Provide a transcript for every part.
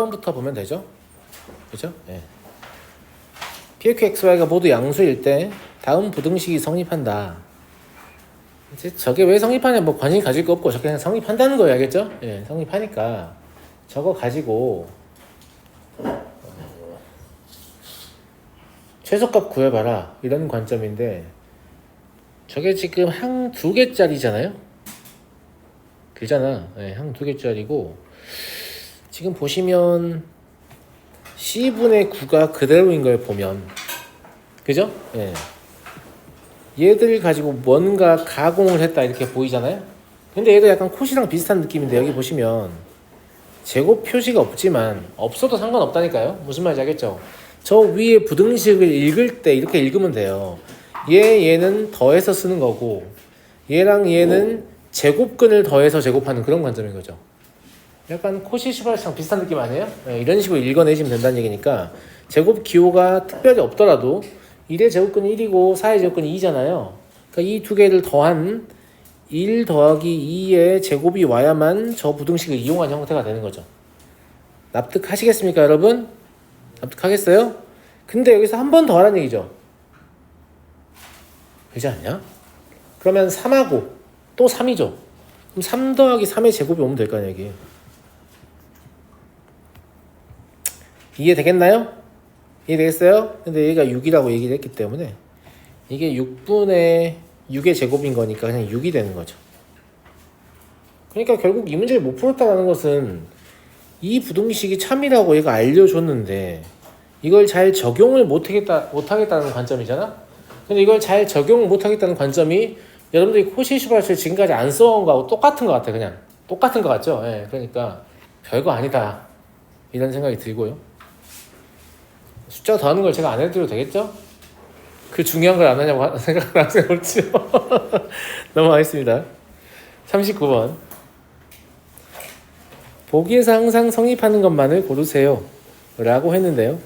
처음부터 보면 되죠? 그죠? 예. PQXY가 모두 양수일 때 다음 부등식이 성립한다. 이제 저게 왜 성립하냐 뭐 관심 가질 거 없고 저게 그냥 성립한다는 거예요. 알겠죠? 예, 성립하니까 저거 가지고 최소값 구해봐라 이런 관점인데 저게 지금 항 2개짜리잖아요? 그잖아. 예, 항 2개짜리고 지금 보시면 C분의 9가 그대로인 걸 보면 그죠? 예. 얘들 가지고 뭔가 가공을 했다 이렇게 보이잖아요. 근데 얘도 약간 콧이랑 비슷한 느낌인데 여기 보시면 제곱 표시가 없지만 없어도 상관없다니까요. 무슨 말인지 알겠죠? 저 위에 부등식을 읽을 때 이렇게 읽으면 돼요. 얘는 더해서 쓰는 거고 얘랑 얘는 제곱근을 더해서 제곱하는 그런 관점인 거죠. 약간 코시 슈바르트랑 비슷한 느낌 아니에요? 네, 이런 식으로 읽어내시면 된다는 얘기니까 제곱 기호가 특별히 없더라도 1의 제곱근이 1이고 4의 제곱근이 2잖아요. 그러니까 이 두 개를 더한 1 더하기 2의 제곱이 와야만 저 부등식을 이용한 형태가 되는 거죠. 납득하시겠습니까, 여러분? 납득하겠어요? 근데 여기서 한 번 더 하라는 얘기죠. 그렇지 않냐? 그러면 3하고 또 3이죠. 그럼 3 더하기 3의 제곱이 오면 될거 아니야, 이게. 이해되겠나요? 이해되겠어요? 근데 얘가 6이라고 얘기를 했기 때문에 이게 6분의 6의 제곱인 거니까 그냥 6이 되는 거죠. 그러니까 결국 이 문제를 못 풀었다는 것은 이 부등식이 참이라고 얘가 알려줬는데 이걸 잘 적용을 못하겠다는 관점이잖아? 근데 이걸 잘 적용을 못하겠다는 관점이 여러분들이 코시 슈바르트를 지금까지 안 써온 거하고 똑같은 것 같아. 그냥 똑같은 것 같죠? 예, 그러니까 별거 아니다 이런 생각이 들고요. 숫자 더하는 걸 제가 안 해드려도 되겠죠? 그 중요한 걸 안 하냐고 생각하는 학생 없죠? 넘어가겠습니다. 39번 보기에서 항상 성립하는 것만을 고르세요 라고 했는데요.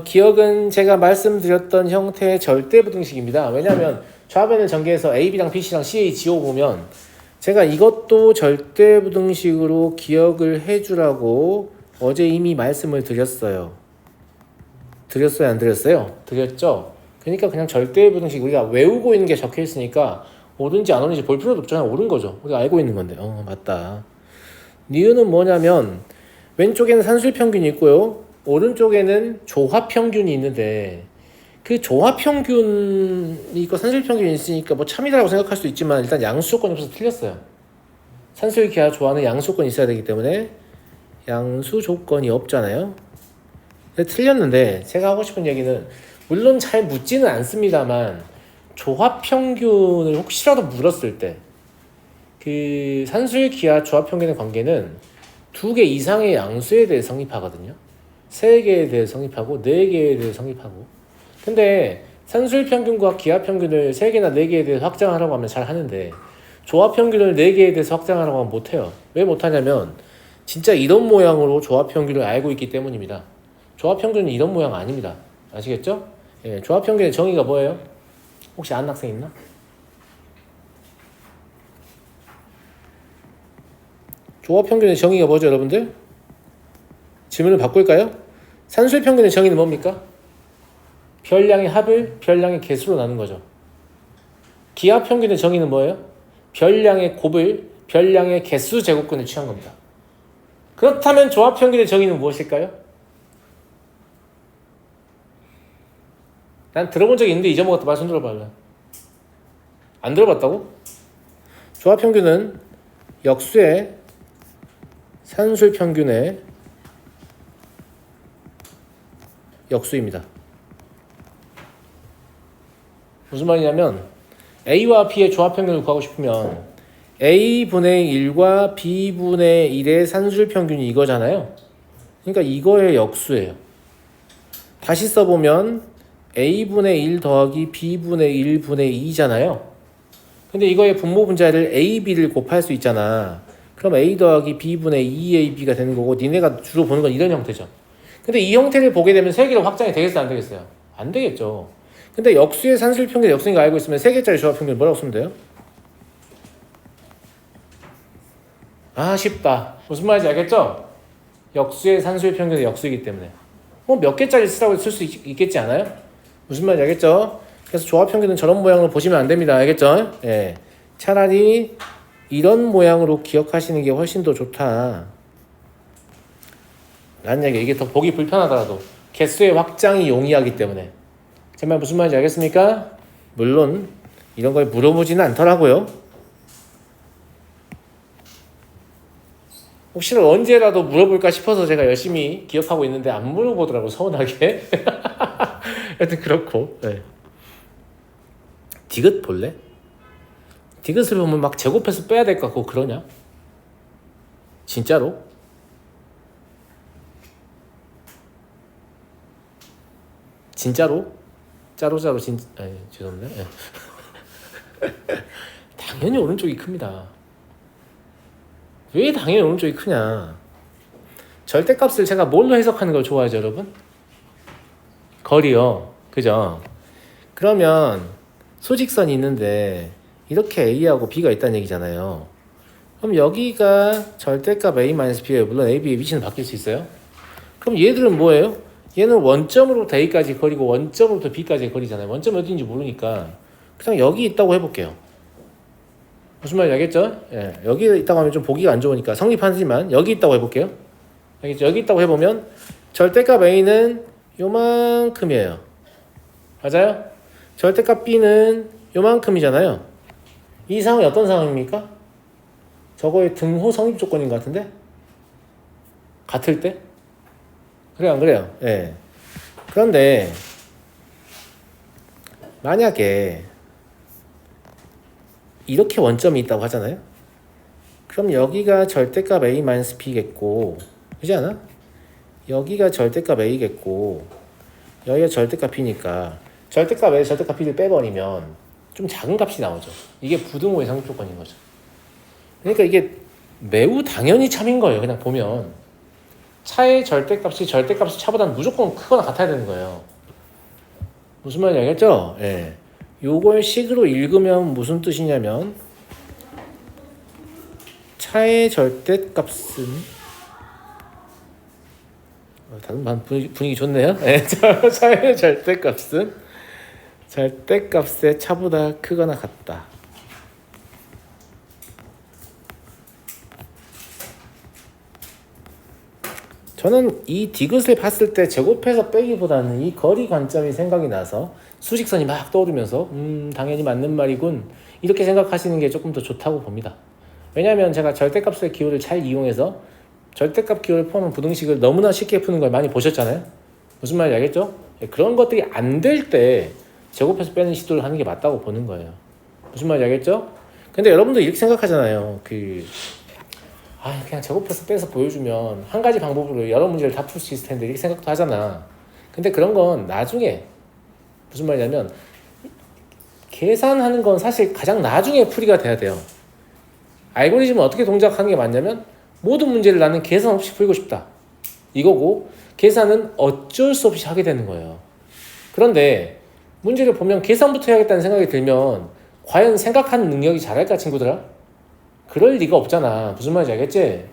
기억은 제가 말씀드렸던 형태의 절대부등식입니다. 왜냐하면 좌변을 전개해서 AB랑 BC랑 CA 지워보면 제가 이것도 절대부등식으로 기억을 해주라고 어제 이미 말씀을 드렸어요. 드렸어요? 안 드렸어요? 드렸죠? 그러니까 그냥 절대부등식 우리가 외우고 있는 게 적혀 있으니까 옳은지 안 옳은지 볼 필요도 없잖아요. 옳은 거죠. 우리가 알고 있는 건데. 맞다. 니은은 뭐냐면 왼쪽에는 산술평균이 있고요. 오른쪽에는 조합평균이 있는데 그 조합평균이 있고 산술평균이 있으니까 뭐 참이라고 생각할 수도 있지만 일단 양수 조건이 없어서 틀렸어요. 산술 기하 조합은 양수 조건이 있어야 되기 때문에 양수 조건이 없잖아요. 틀렸는데 제가 하고 싶은 얘기는 물론 잘 묻지는 않습니다만 조합평균을 혹시라도 물었을 때 그 산술기하 조합평균의 관계는 2개 이상의 양수에 대해 성립하거든요. 3개에 대해 성립하고 4개에 대해 성립하고 근데 산술평균과 기하평균을 3개나 4개에 대해 확장하라고 하면 잘 하는데 조합평균을 4개에 대해서 확장하라고 하면 못해요. 왜 못하냐면 진짜 이런 모양으로 조합평균을 알고 있기 때문입니다. 조합평균은 이런 모양 아닙니다. 아시겠죠? 예, 조합평균의 정의가 뭐예요? 혹시 아는 학생 있나? 조합평균의 정의가 뭐죠, 여러분들? 질문을 바꿀까요? 산술평균의 정의는 뭡니까? 별량의 합을 별량의 개수로 나눈 거죠. 기하평균의 정의는 뭐예요? 별량의 곱을 별량의 개수 제곱근을 취한 겁니다. 그렇다면 조합평균의 정의는 무엇일까요? 난 들어본 적이 있는데 잊어먹었다. 말씀 들어봐요. 안 들어봤다고? 조합평균은 역수의 산술평균의 역수입니다. 무슨 말이냐면 A와 B의 조합평균을 구하고 싶으면 A분의 1과 B분의 1의 산술평균이 이거잖아요. 그러니까 이거의 역수예요. 다시 써보면 A분의 1 더하기 B분의 1분의 2잖아요. 근데 이거의 분모 분자를 A, B를 곱할 수 있잖아. 그럼 A 더하기 B분의 2AB가 되는 거고 니네가 주로 보는 건 이런 형태죠. 근데 이 형태를 보게 되면 3개로 확장이 되겠어요? 안 되겠어요? 안 되겠죠. 근데 역수의 산술평균 역수인 거 알고 있으면 3개짜리 조합평균 뭐라고 쓰면 돼요? 쉽다. 무슨 말인지 알겠죠? 역수의 산수의 평균의 역수이기 때문에 뭐 몇 개짜리 쓰라고 쓸 수 있겠지 않아요? 무슨 말인지 알겠죠? 그래서 조합 평균은 저런 모양으로 보시면 안 됩니다. 알겠죠? 예. 차라리 이런 모양으로 기억하시는 게 훨씬 더 좋다 라는 얘기. 이게 더 보기 불편하더라도 개수의 확장이 용이하기 때문에. 제 말 무슨 말인지 알겠습니까? 물론 이런 걸 물어보지는 않더라고요. 혹시나 언제라도 물어볼까 싶어서 제가 열심히 기억하고 있는데 안 물어보더라고, 서운하게. 하여튼 그렇고. 네. 디귿 볼래? 디귿을 보면 막 제곱해서 빼야 될 것 같고 그러냐? 진짜로? 진짜로? 짜로짜로 죄송합니다. 네. 당연히 오른쪽이 큽니다. 왜 당연히 오른쪽이 크냐? 절대값을 제가 뭘로 해석하는 걸 좋아하죠, 여러분? 거리요. 그죠? 그러면 수직선이 있는데 이렇게 A하고 B가 있다는 얘기잖아요. 그럼 여기가 절대값 A-B예요. 물론 A, B의 위치는 바뀔 수 있어요. 그럼 얘들은 뭐예요? 얘는 원점으로부터 A까지 거리고 원점으로부터 B까지의 거리잖아요. 원점이 어딘지 모르니까 그냥 여기 있다고 해볼게요. 무슨 말인지 알겠죠? 예, 여기 있다고 하면 좀 보기가 안 좋으니까 성립하지만 여기 있다고 해볼게요. 알겠죠? 여기 있다고 해보면 절대값 A는 요만큼이에요. 맞아요? 절대값 B는 요만큼이잖아요. 이 상황이 어떤 상황입니까? 저거의 등호 성립 조건인 것 같은데? 같을 때? 그래요, 안 그래요? 예. 그런데 만약에 이렇게 원점이 있다고 하잖아요? 그럼 여기가 절대값 A-B겠고, 그렇지 않아? 여기가 절대값 A겠고, 여기가 절대값 B니까 절대값 A, 절대값 B를 빼버리면 좀 작은 값이 나오죠. 이게 부등호의 상립 조건인 거죠. 그러니까 이게 매우 당연히 참인 거예요. 그냥 보면 차의 절대값이 절대값의 차보다는 무조건 크거나 같아야 되는 거예요. 무슨 말인지 알겠죠? 예. 요걸 식으로 읽으면 무슨 뜻이냐면 차의 절대값은 다른 반 분위기 좋네요. 예. 차의 절대값은 절대값의 차보다 크거나 같다. 저는 이 디귿을 봤을 때 제곱해서 빼기보다는 이 거리 관점이 생각이 나서 수직선이 막 떠오르면서 당연히 맞는 말이군 이렇게 생각하시는 게 조금 더 좋다고 봅니다. 왜냐하면 제가 절대값의 기호를 잘 이용해서 절대값 기호를 포함한 부등식을 너무나 쉽게 푸는 걸 많이 보셨잖아요. 무슨 말인지 알겠죠? 그런 것들이 안 될 때 제곱해서 빼는 시도를 하는 게 맞다고 보는 거예요. 무슨 말인지 알겠죠? 근데 여러분들 이렇게 생각하잖아요. 그냥 제곱해서 빼서 보여주면 한 가지 방법으로 여러 문제를 다 풀 수 있을 텐데 이렇게 생각도 하잖아. 근데 그런 건 나중에 무슨 말이냐면 계산하는 건 사실 가장 나중에 풀이가 돼야 돼요. 알고리즘은 어떻게 동작하는 게 맞냐면 모든 문제를 나는 계산 없이 풀고 싶다 이거고 계산은 어쩔 수 없이 하게 되는 거예요. 그런데 문제를 보면 계산부터 해야겠다는 생각이 들면 과연 생각하는 능력이 잘할까 친구들아? 그럴 리가 없잖아. 무슨 말인지 알겠지?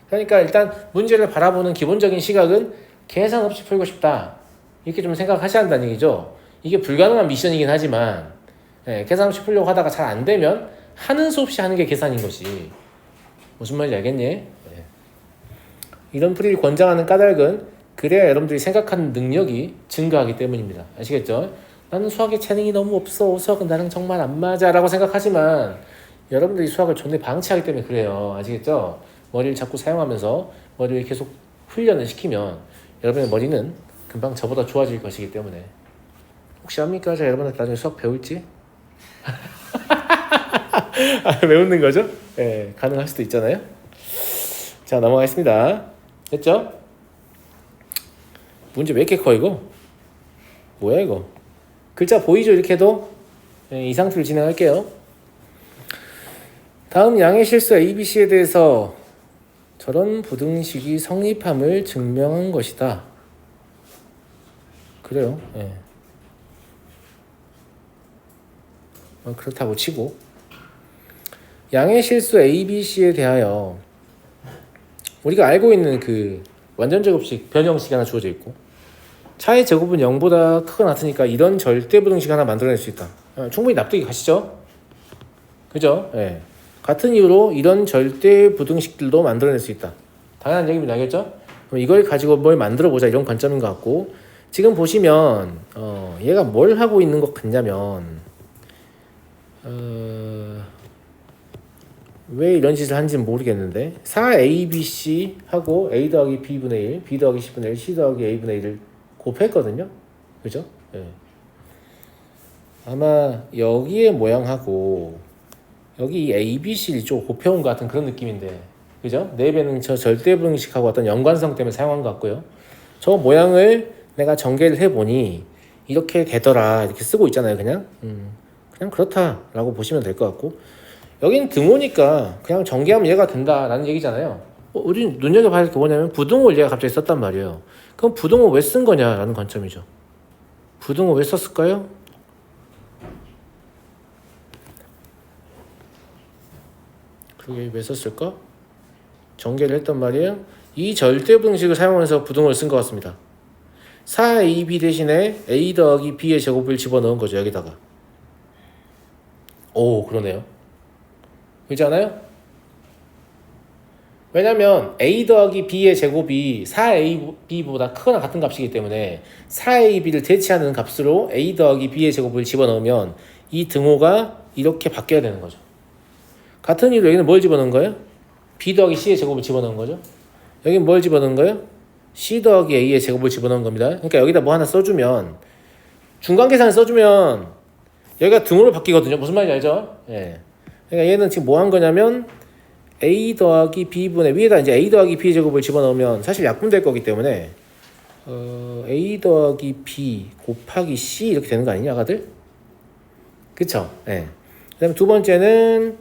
그러니까 일단 문제를 바라보는 기본적인 시각은 계산 없이 풀고 싶다 이렇게 좀 생각하셔야 한다는 얘기죠. 이게 불가능한 미션이긴 하지만 계산 없이 풀려고 하다가 잘 안 되면 하는 수 없이 하는 게 계산인 것이 무슨 말인지 알겠니? 이런 풀이를 권장하는 까닭은 그래야 여러분들이 생각하는 능력이 증가하기 때문입니다. 아시겠죠? 나는 수학에 재능이 너무 없어. 수학은 나랑 정말 안 맞아 라고 생각하지만 여러분들이 수학을 존나 방치하기 때문에 그래요. 아시겠죠? 머리를 자꾸 사용하면서 머리를 계속 훈련을 시키면 여러분의 머리는 금방 저보다 좋아질 것이기 때문에 혹시 압니까? 제가 여러분한테 나중에 수학 배울지? 왜 웃는 거죠? 네, 가능할 수도 있잖아요. 자, 넘어가겠습니다. 됐죠? 문제 왜 이렇게 커 이거? 뭐야 이거? 글자 보이죠? 이렇게 해도? 네, 이 상태로 진행할게요. 다음 양의 실수 ABC에 대해서 저런 부등식이 성립함을 증명한 것이다. 그래요. 네. 그렇다고 치고 양의 실수 ABC에 대하여 우리가 알고 있는 그 완전 제곱식 변형식이 하나 주어져 있고 차의 제곱은 0보다 크거나 같으니까 이런 절대부등식 하나 만들어낼 수 있다. 충분히 납득이 가시죠? 그죠? 예. 같은 이유로 이런 절대부등식들도 만들어낼 수 있다. 당연한 얘기입니다. 알겠죠? 그럼 이걸 가지고 뭘 만들어보자 이런 관점인 것 같고 지금 보시면 얘가 뭘 하고 있는 것 같냐면 왜 이런 짓을 하는지는 모르겠는데 4ABC 하고 A 더하기 B분의 1, B 더하기 C분의 1, C 더하기 A분의 1을 곱했거든요. 그죠? 예. 아마 여기의 모양하고 여기 이 ABC를 좀 곱해온 것 같은 그런 느낌인데 그죠? 4배는 저 절대분식하고 어떤 연관성 때문에 사용한 것 같고요. 저 모양을 내가 전개를 해보니 이렇게 되더라 이렇게 쓰고 있잖아요. 그냥 그렇다라고 보시면 될 것 같고 여기는 등호니까 그냥 전개하면 얘가 된다라는 얘기잖아요. 우리 눈여겨봐야 할 게 뭐냐면 부등호를 얘가 갑자기 썼단 말이에요. 그럼 부등호 왜 쓴 거냐라는 관점이죠. 부등호 왜 썼을까요? 그게 왜 썼을까? 전개를 했단 말이에요. 이 절대분식을 사용해서 부등호를 쓴 것 같습니다. 4AB 대신에 A 더하기 B의 제곱을 집어넣은 거죠. 여기다가. 오, 그러네요. 그렇지 않아요? 왜냐면 A 더하기 B의 제곱이 4AB보다 크거나 같은 값이기 때문에 4AB를 대체하는 값으로 A 더하기 B의 제곱을 집어넣으면 이 등호가 이렇게 바뀌어야 되는 거죠. 같은 이유로 여기는 뭘 집어넣은 거예요? B 더하기 C의 제곱을 집어넣은 거죠. 여기는 뭘 집어넣은 거예요? C 더하기 A의 제곱을 집어넣은 겁니다. 그러니까 여기다 뭐 하나 써주면 중간 계산을 써주면 여기가 등호로 바뀌거든요. 무슨 말인지 알죠? 예. 그러니까 얘는 지금 뭐 한 거냐면 A 더하기 B분의 위에다 이제 A 더하기 B 제곱을 집어넣으면 사실 약분될 거기 때문에 A 더하기 B 곱하기 C 이렇게 되는 거 아니냐 아가들? 그쵸? 예. 그 다음에 두 번째는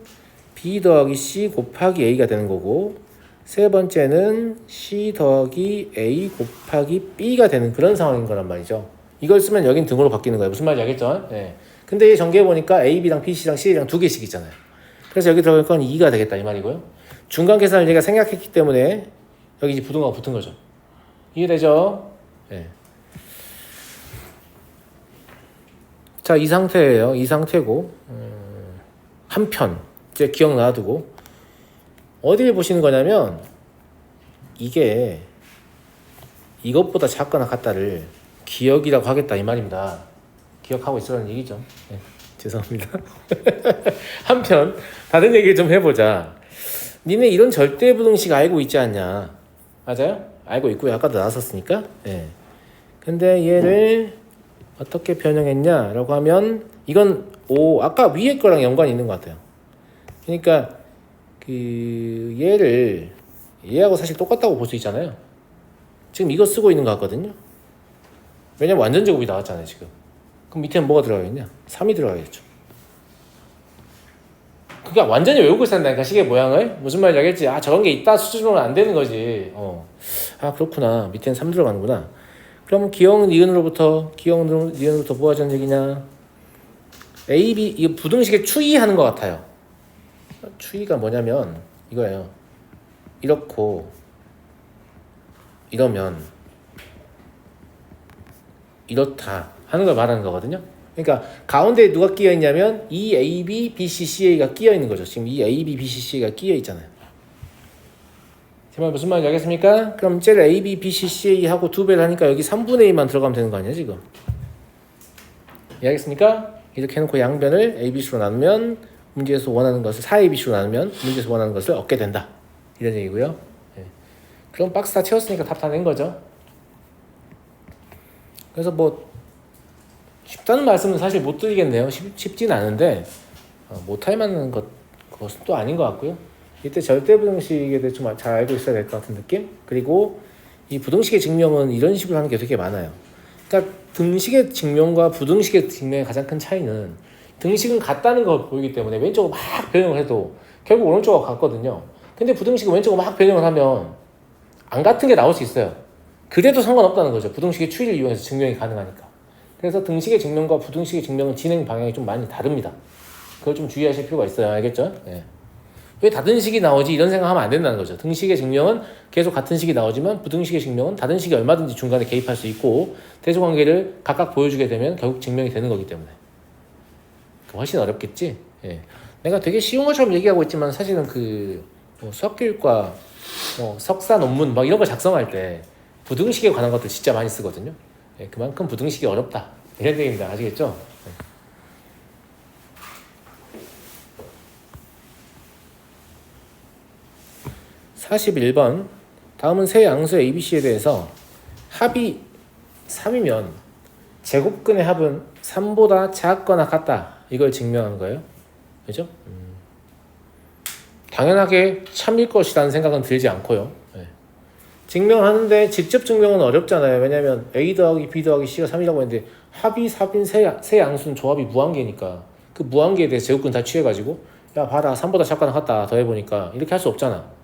B 더하기 C 곱하기 A가 되는 거고 세 번째는 C 더하기 A 곱하기 B가 되는 그런 상황인 거란 말이죠. 이걸 쓰면 여긴 등호로 바뀌는 거예요. 무슨 말인지 알겠죠? 예. 근데 전개해보니까 AB랑 BC랑 C랑 두 개씩 있잖아요. 그래서 여기 들어갈 건 2가 되겠다 이 말이고요. 중간 계산을 얘가 생략했기 때문에 여기 이제 부등호가 붙은 거죠. 이해되죠? 예. 자, 이 상태예요. 이 상태고 한편 이제 기억 놔두고 어디를 보시는 거냐면 이게 이것보다 작거나 같다를 기억이라고 하겠다 이 말입니다. 기억하고 있으라는 얘기죠. 네, 죄송합니다. 한편 다른 얘기를 좀 해보자. 니네 이런 절대부등식 알고 있지 않냐? 맞아요? 알고 있고요. 아까도 나왔었으니까. 네. 근데 얘를 어떻게 변형했냐라고 하면 이건 아까 위에 거랑 연관이 있는 것 같아요. 그러니까 얘하고 사실 똑같다고 볼 수 있잖아요. 지금 이거 쓰고 있는 것 같거든요. 왜냐면 완전 제곱이 나왔잖아요 지금. 그럼 밑에는 뭐가 들어가겠냐? 3이 들어가겠죠. 그러니까 완전히 외우고 있었다니까 시계 모양을. 무슨 말인지 알겠지? 아 저런 게 있다 수준으로는 안 되는 거지. 아 그렇구나. 밑에는 3 들어가는구나. 그럼 기억 니은으로부터 뭐 하자는 얘기냐? A, B 이거 부등식에 추이하는 것 같아요. 추이가 뭐냐면 이거예요. 이렇고 이러면 이렇다 하는 걸 말하는 거거든요. 그러니까 가운데에 누가 끼어 있냐면 이 A, B, B, C, C, A가 끼어 있는 거죠. 지금 이 A, B, B, C, C, A가 끼어 있잖아요. 제 말 무슨 말인지 알겠습니까? 그럼 쟤를 A, B, B, C, C, A 하고 2배를 하니까 여기 3분의 2만 들어가면 되는 거 아니야 지금? 이해하겠습니까? 이렇게 해놓고 양변을 A, B수로 나누면 문제에서 원하는 것을 4ABC로 나누면 문제에서 원하는 것을 얻게 된다. 이런 얘기고요. 네. 그럼 박스 다 채웠으니까 답 다 낸 거죠. 그래서 뭐 쉽다는 말씀은 사실 못 드리겠네요. 쉽진 않은데 못할 만한 것은 또 아닌 것 같고요. 이때 절대부등식에 대해 좀 잘 알고 있어야 될 것 같은 느낌? 그리고 이 부등식의 증명은 이런 식으로 하는 게 되게 많아요. 그러니까 등식의 증명과 부등식의 증명의 가장 큰 차이는 등식은 같다는 걸 보이기 때문에 왼쪽으로 막 변형을 해도 결국 오른쪽으로 같거든요. 근데 부등식은 왼쪽으로 막 변형을 하면 안 같은 게 나올 수 있어요. 그래도 상관없다는 거죠. 부등식의 추이를 이용해서 증명이 가능하니까. 그래서 등식의 증명과 부등식의 증명은 진행 방향이 좀 많이 다릅니다. 그걸 좀 주의하실 필요가 있어요. 알겠죠? 네. 왜 다른 식이 나오지 이런 생각하면 안 된다는 거죠. 등식의 증명은 계속 같은 식이 나오지만 부등식의 증명은 다른 식이 얼마든지 중간에 개입할 수 있고 대조관계를 각각 보여주게 되면 결국 증명이 되는 거기 때문에 훨씬 어렵겠지. 예. 내가 되게 쉬운 것처럼 얘기하고 있지만 사실은 수학교육과 석사 논문 막 이런 거 작성할 때 부등식에 관한 것들 진짜 많이 쓰거든요. 예. 그만큼 부등식이 어렵다 이런 얘기입니다. 아시겠죠? 예. 41번 다음은 세 양수의 ABC에 대해서 합이 3이면 제곱근의 합은 3보다 작거나 같다. 이걸 증명한 거예요. 그죠? 당연하게 참일 것이라는 생각은 들지 않고요. 네. 증명하는데 직접 증명은 어렵잖아요. 왜냐하면 A 더하기 B 더하기 C가 3이라고 했는데 합이 4인 세 양수는 조합이 무한계니까 그 무한계에 대해서 제곱근 다 취해가지고 야 봐라 3보다 작거나 같다 더해보니까 이렇게 할 수 없잖아.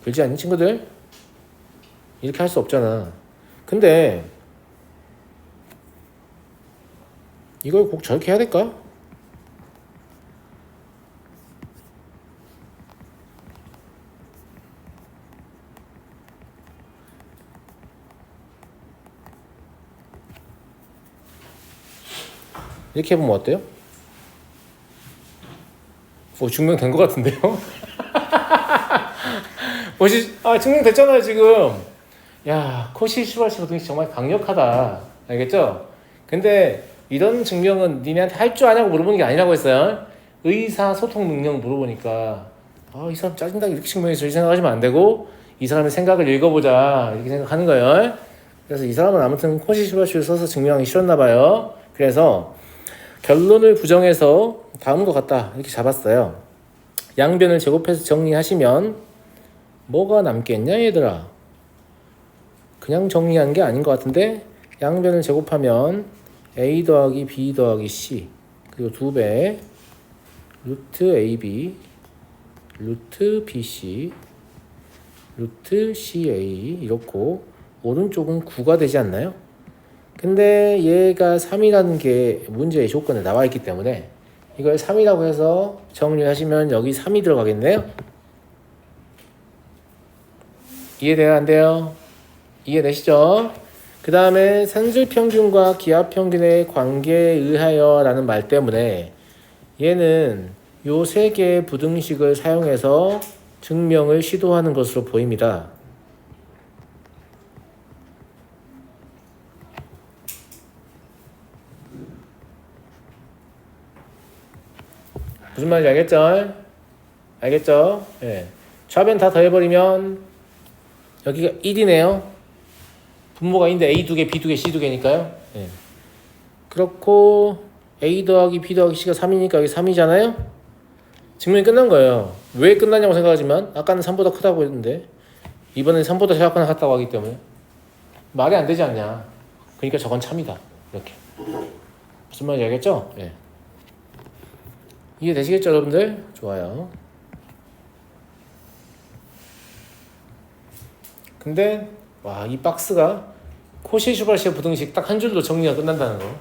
그렇지 않니 친구들? 이렇게 할 수 없잖아. 근데 이걸 꼭 저렇게 해야 될까? 이렇게 해보면 어때요? 증명된 것 같은데요? 증명됐잖아요 지금. 야 코시 슈발시 부등식 정말 강력하다. 알겠죠? 근데 이런 증명은 니네한테 할 줄 아냐고 물어보는 게 아니라고 했어요. 의사소통 능력 물어보니까 이 사람 짜증나게 이렇게 증명해서 이 생각하시면 안 되고 이 사람의 생각을 읽어보자 이렇게 생각하는 거예요. 그래서 이 사람은 아무튼 코시 슈발시를 써서 증명하기 싫었나 봐요. 그래서 결론을 부정해서 다음과 같다 이렇게 잡았어요. 양변을 제곱해서 정리하시면 뭐가 남겠냐 얘들아. 그냥 정리한 게 아닌 것 같은데 양변을 제곱하면 A 더하기 B 더하기 C 그리고 2배 루트 AB 루트 BC 루트 CA 이렇고 오른쪽은 9가 되지 않나요? 근데 얘가 3이라는 게 문제의 조건에 나와 있기 때문에 이걸 3이라고 해서 정리하시면 여기 3이 들어가겠네요. 이해돼요? 안 돼요? 이해되시죠? 그 다음에 산술평균과 기하평균의 관계에 의하여 라는 말 때문에 얘는 요 세 개의 부등식을 사용해서 증명을 시도하는 것으로 보입니다. 무슨 말인지 알겠죠? 알겠죠? 예. 좌변 다 더해버리면 여기가 1이네요. 분모가 있는데 A 2개, B 2개, C 2개니까요. 예. 그렇고 A 더하기 B 더하기 C가 3이니까 여기 3이잖아요. 증명이 끝난 거예요. 왜 끝났냐고 생각하지만 아까는 3보다 크다고 했는데 이번엔 3보다 작거나 같다고 하기 때문에 말이 안 되지 않냐. 그러니까 저건 참이다. 이렇게. 무슨 말인지 알겠죠? 예. 이해되시겠죠 여러분들? 좋아요. 근데 이 박스가 코시 슈발시의 부등식 딱 한 줄로 정리가 끝난다는 거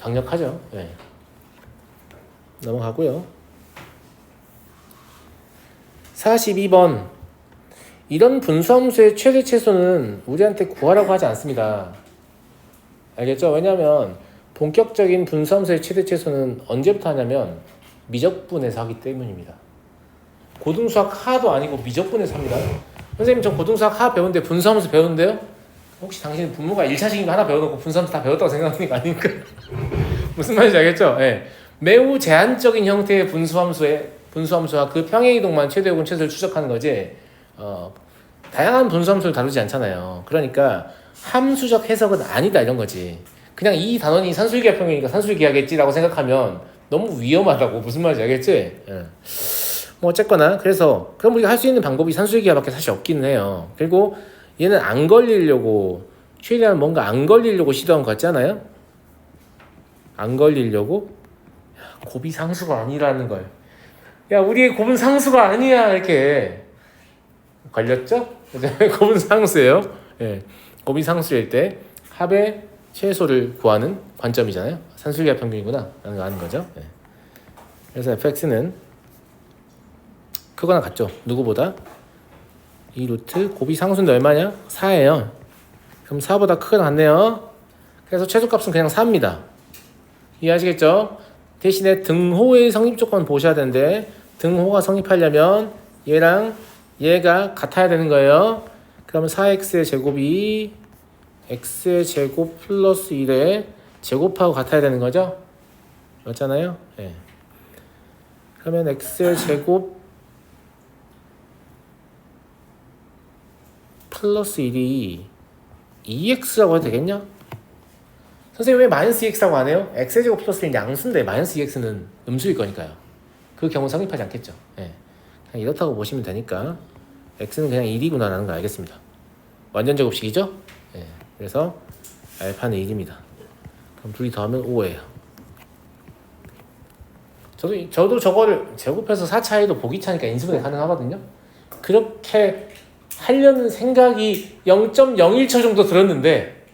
강력하죠. 네. 넘어가고요. 42번 이런 분수함수의 최대 최소는 우리한테 구하라고 하지 않습니다. 알겠죠? 왜냐하면 본격적인 분수함수의 최대 최소는 언제부터 하냐면 미적분에서 하기 때문입니다. 고등수학 하도 아니고 미적분에서 합니다. 선생님 저 고등수학 하 배우는데 분수함수 배우는데요? 혹시 당신 분모가 1차식인 거 하나 배워놓고 분수함수 다 배웠다고 생각하는 거 아닙니까? 무슨 말인지 알겠죠? 네. 매우 제한적인 형태의 분수함수와 그 평행이동만 최대요금 최소를 추적하는 거지 다양한 분수함수를 다루지 않잖아요. 그러니까 함수적 해석은 아니다 이런 거지. 그냥 이 단원이 산술기하 평행이니까 산술기하겠지라고 생각하면 너무 위험하다고. 무슨 말인지 알겠지? 네. 어쨌거나 그래서 그럼 우리가 할 수 있는 방법이 산술기하밖에 사실 없기는 해요. 그리고 얘는 안 걸리려고 최대한 뭔가 안 걸리려고 시도한 것 같잖아요. 안 걸리려고 곱이 상수가 아니라는 걸. 야 우리의 곱은 상수가 아니야 이렇게 걸렸죠? 곱은 상수예요. 예, 곱이 상수일 때 합의 최소를 구하는 관점이잖아요. 산술기하 평균이구나 라는 거 아는 거죠. 예. 그래서 fx는 크거나 같죠. 누구보다? 이 루트 곱이 상수인데 얼마냐? 4예요. 그럼 4보다 크거나 같네요. 그래서 최소값은 그냥 4입니다. 이해하시겠죠? 대신에 등호의 성립 조건 보셔야 되는데 등호가 성립하려면 얘랑 얘가 같아야 되는 거예요. 그러면 4x의 제곱이 x의 제곱 플러스 1의 제곱하고 같아야 되는 거죠? 맞잖아요? 네. 그러면 x의 제곱 플러스 1이 2x라고 해도 되겠냐? 선생님 왜 마이너스 2x라고 안 해요? x의 제곱 플러스 1은 양수인데 마이너스 2x는 음수일 거니까요. 그 경우 성립하지 않겠죠. 네. 그냥 이렇다고 보시면 되니까 x는 그냥 1이구나 라는 거 알겠습니다. 완전 제곱식이죠? 네. 그래서 알파는 1입니다. 그럼 둘이 더하면 5예요. 저도 저거를 제곱해서 4차이도 보기 차니까 인수분해 가능하거든요. 그렇게 하려는 생각이 0.01초 정도 들었는데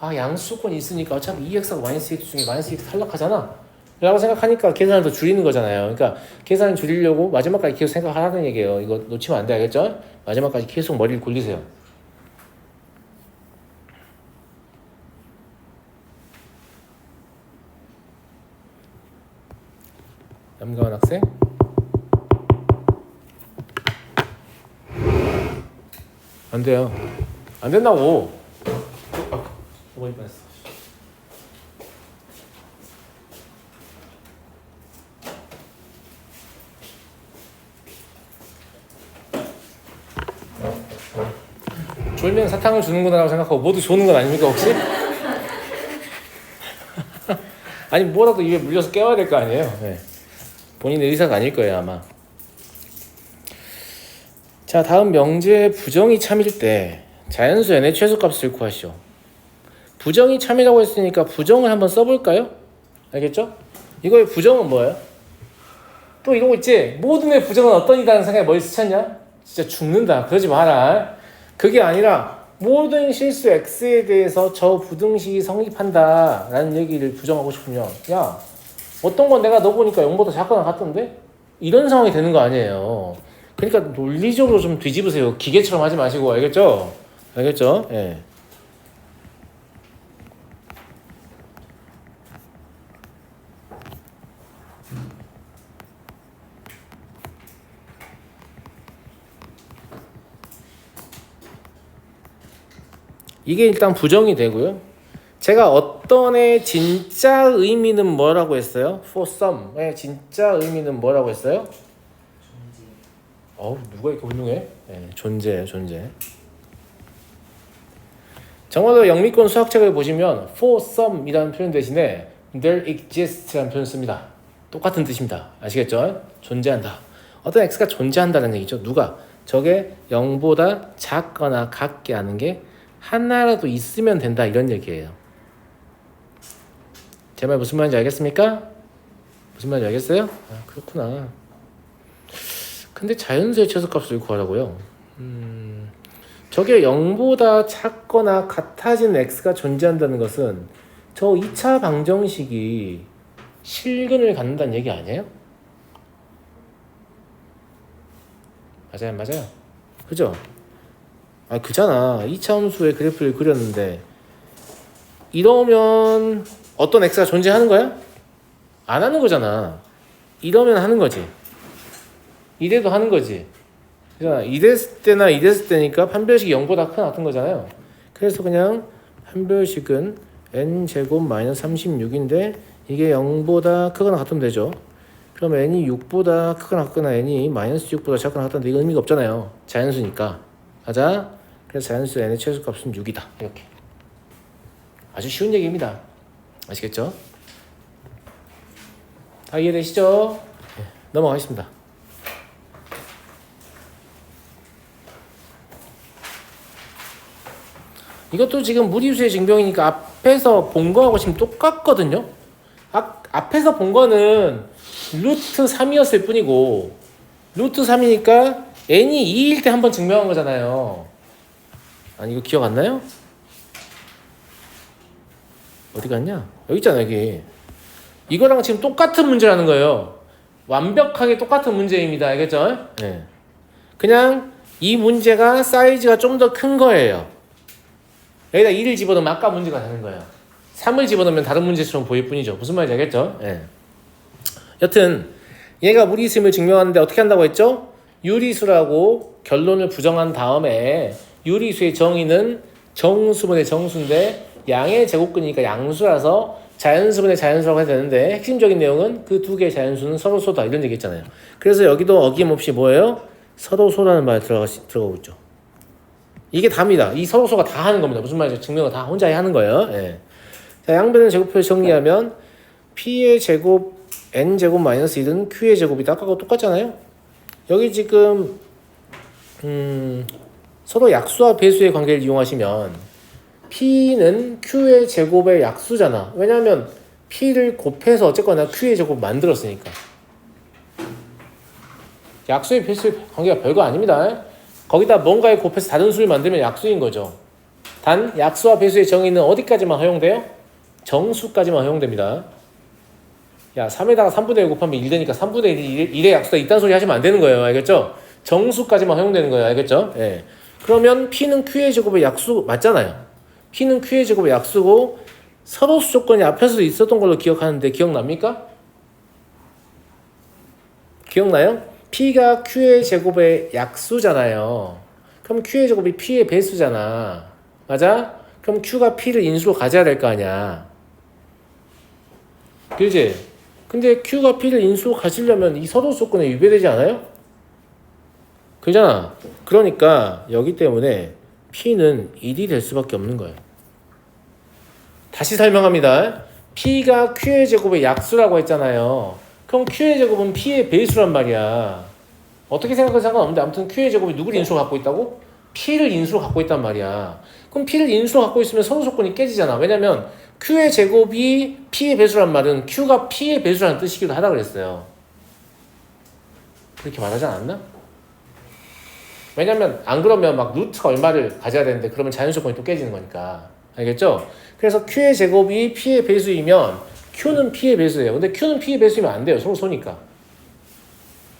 양수조건이 있으니까 어차피 2x하고 마이너스 x 중에 마이너스 x 탈락하잖아 라고 생각하니까 계산을 더 줄이는 거잖아요. 그러니까 계산을 줄이려고 마지막까지 계속 생각하라는 얘기예요. 이거 놓치면 안 돼, 알겠죠? 마지막까지 계속 머리를 굴리세요. 남가원 학생 안 돼요. 안 된다고. 어머니 뻔했어. 졸면 사탕을 주는구나라고 생각하고 모두 조는 건 아닙니까 혹시? 아니 뭐라도 입에 물려서 깨워야 될 거 아니에요. 네. 본인의 의사가 아닐 거예요 아마. 자, 다음 명제의 부정이 참일 때 자연수 n의 최소값을 구하시오. 부정이 참이라고 했으니까 부정을 한번 써볼까요? 알겠죠? 이거의 부정은 뭐예요? 또 이러고 있지? 모든의 부정은 어떤 이다는 생각에 머리 스쳤냐? 진짜 죽는다. 그러지 마라. 그게 아니라 모든 실수 x에 대해서 저 부등식이 성립한다 라는 얘기를 부정하고 싶으면 야, 어떤 건 내가 너 보니까 0보다 작거나 같던데? 이런 상황이 되는 거 아니에요. 그러니까 논리적으로 좀 뒤집으세요. 기계처럼 하지 마시고. 알겠죠? 알겠죠? 예. 이게 일단 부정이 되고요. 제가 어떤 애 진짜 의미는 뭐라고 했어요? For some의 진짜 의미는 뭐라고 했어요? 누가 이렇게 훌륭해? 네, 존재예요, 존재. 정말로 영미권 수학책을 보시면 for some이라는 표현 대신에 there exist라는 표현을 씁니다. 똑같은 뜻입니다. 아시겠죠? 존재한다. 어떤 x가 존재한다는 얘기죠. 누가? 저게 0보다 작거나 같게 하는 게 하나라도 있으면 된다 이런 얘기예요. 제 말 무슨 말인지 알겠습니까? 무슨 말인지 알겠어요? 그렇구나. 근데 자연수의 최소값을 구하라고요. 저게 0보다 작거나 같아진 x가 존재한다는 것은 저 2차 방정식이 실근을 갖는다는 얘기 아니에요? 맞아요, 맞아요. 그죠? 그잖아. 2차 함수의 그래프를 그렸는데 이러면 어떤 x가 존재하는 거야? 안 하는 거잖아. 이러면 하는 거지. 이래도 하는 거지. 그잖아. 이랬을 때나 이랬을 때니까 판별식이 0보다 크거나 같은 거잖아요. 그래서 그냥 판별식은 n제곱 마이너스 36인데 이게 0보다 크거나 같으면 되죠. 그럼 n이 6보다 크거나 같거나 n이 마이너스 6보다 작거나 같다는데 이거 의미가 없잖아요. 자연수니까. 맞아? 그래서 자연수 n의 최소값은 6이다. 이렇게. 아주 쉬운 얘기입니다. 아시겠죠? 다 이해되시죠? 네, 넘어가겠습니다. 이것도 지금 무리수의 증명이니까 앞에서 본 거하고 지금 똑같거든요. 앞에서 본 거는 루트 3이었을 뿐이고 루트 3이니까 n이 2일 때 한번 증명한 거잖아요. 아니 이거 기억 안 나요? 어디 갔냐? 여기 있잖아 여기. 이거랑 지금 똑같은 문제라는 거예요. 완벽하게 똑같은 문제입니다. 알겠죠? 네. 그냥 이 문제가 사이즈가 좀 더 큰 거예요. 여기다 2를 집어넣으면 아까 문제가 되는 거예요. 3을 집어넣으면 다른 문제처럼 보일 뿐이죠. 무슨 말인지 알겠죠? 네. 여튼 얘가 무리수임을 증명하는데 어떻게 한다고 했죠? 유리수라고 결론을 부정한 다음에 유리수의 정의는 정수분의 정수인데 양의 제곱근이니까 양수라서 자연수분의 자연수라고 해야 되는데 핵심적인 내용은 그 두 개의 자연수는 서로소다 이런 얘기 했잖아요. 그래서 여기도 어김없이 뭐예요? 서로소라는 말이 들어가고 있죠. 이게 답니다. 이 서로소가 다 하는 겁니다. 무슨 말이죠? 증명을 다 혼자 하는 거예요. 예. 자, 양변의 제곱표를 정리하면 P의 제곱 N제곱 마이너스 1은 Q의 제곱이다. 아까가 똑같잖아요. 여기 지금 서로 약수와 배수의 관계를 이용하시면 P는 Q의 제곱의 약수잖아. 왜냐하면 P를 곱해서 어쨌거나 Q의 제곱 만들었으니까. 약수의 배수의 관계가 별거 아닙니다. 거기다 뭔가에 곱해서 다른 수를 만들면 약수인 거죠. 단 약수와 배수의 정의는 어디까지만 허용돼요? 정수까지만 허용됩니다. 야 3에다가 3분의 1 곱하면 1 되니까 3분의 1의 약수다 이딴 소리 하시면 안 되는 거예요. 알겠죠? 정수까지만 허용되는 거예요. 알겠죠? 예. 그러면 P는 Q의 제곱의 약수 맞잖아요. P는 Q의 제곱의 약수고 서로수 조건이 앞에서도 있었던 걸로 기억하는데 기억납니까? 기억나요? P가 Q의 제곱의 약수잖아요. 그럼 Q의 제곱이 P의 배수잖아. 맞아? 그럼 Q가 P를 인수로 가져야 될 거 아니야. 그지? 근데 Q가 P를 인수로 가지려면 이 서로수 조건에 위배되지 않아요? 그잖아. 그러니까 여기 때문에 P는 1이 될 수밖에 없는 거예요. 다시 설명합니다. P가 Q의 제곱의 약수라고 했잖아요. 그럼 Q의 제곱은 P의 배수란 말이야. 어떻게 생각해도 상관없는데 아무튼 Q의 제곱이 누구를 인수로 갖고 있다고? P를 인수로 갖고 있단 말이야. 그럼 P를 인수로 갖고 있으면 서로 조건이 깨지잖아. 왜냐면 Q의 제곱이 P의 배수란 말은 Q가 P의 배수라는 뜻이기도 하다 그랬어요. 그렇게 말하지 않았나? 왜냐면 안 그러면 막 루트가 얼마를 가져야 되는데 그러면 자연수 조건이 또 깨지는 거니까. 알겠죠? 그래서 Q의 제곱이 P의 배수이면 Q는 P의 배수예요. 근데 Q는 P의 배수이면 안 돼요. 서로 소니까.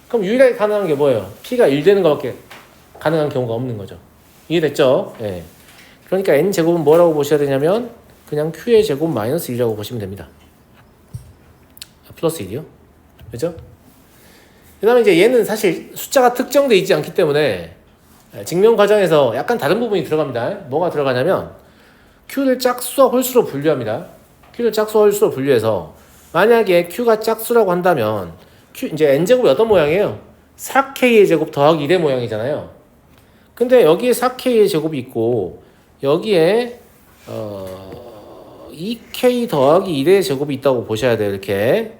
그럼 유일하게 가능한 게 뭐예요? P가 1 되는 것밖에 가능한 경우가 없는 거죠. 이해됐죠? 예. 그러니까 N제곱은 뭐라고 보셔야 되냐면 그냥 Q의 제곱 마이너스 1이라고 보시면 됩니다. 플러스 1이요? 그죠? 그 다음에 이제 얘는 사실 숫자가 특정되어 있지 않기 때문에 증명 과정에서 약간 다른 부분이 들어갑니다. 뭐가 들어가냐면 Q를 짝수와 홀수로 분류합니다. Q를 짝수와 홀수로 분류해서 만약에 Q가 짝수라고 한다면 Q, 이제 N제곱이 어떤 모양이에요? 4K의 제곱 더하기 1의 모양이잖아요. 근데 여기에 4K의 제곱이 있고 여기에 2K 더하기 1의 제곱이 있다고 보셔야 돼요. 이렇게.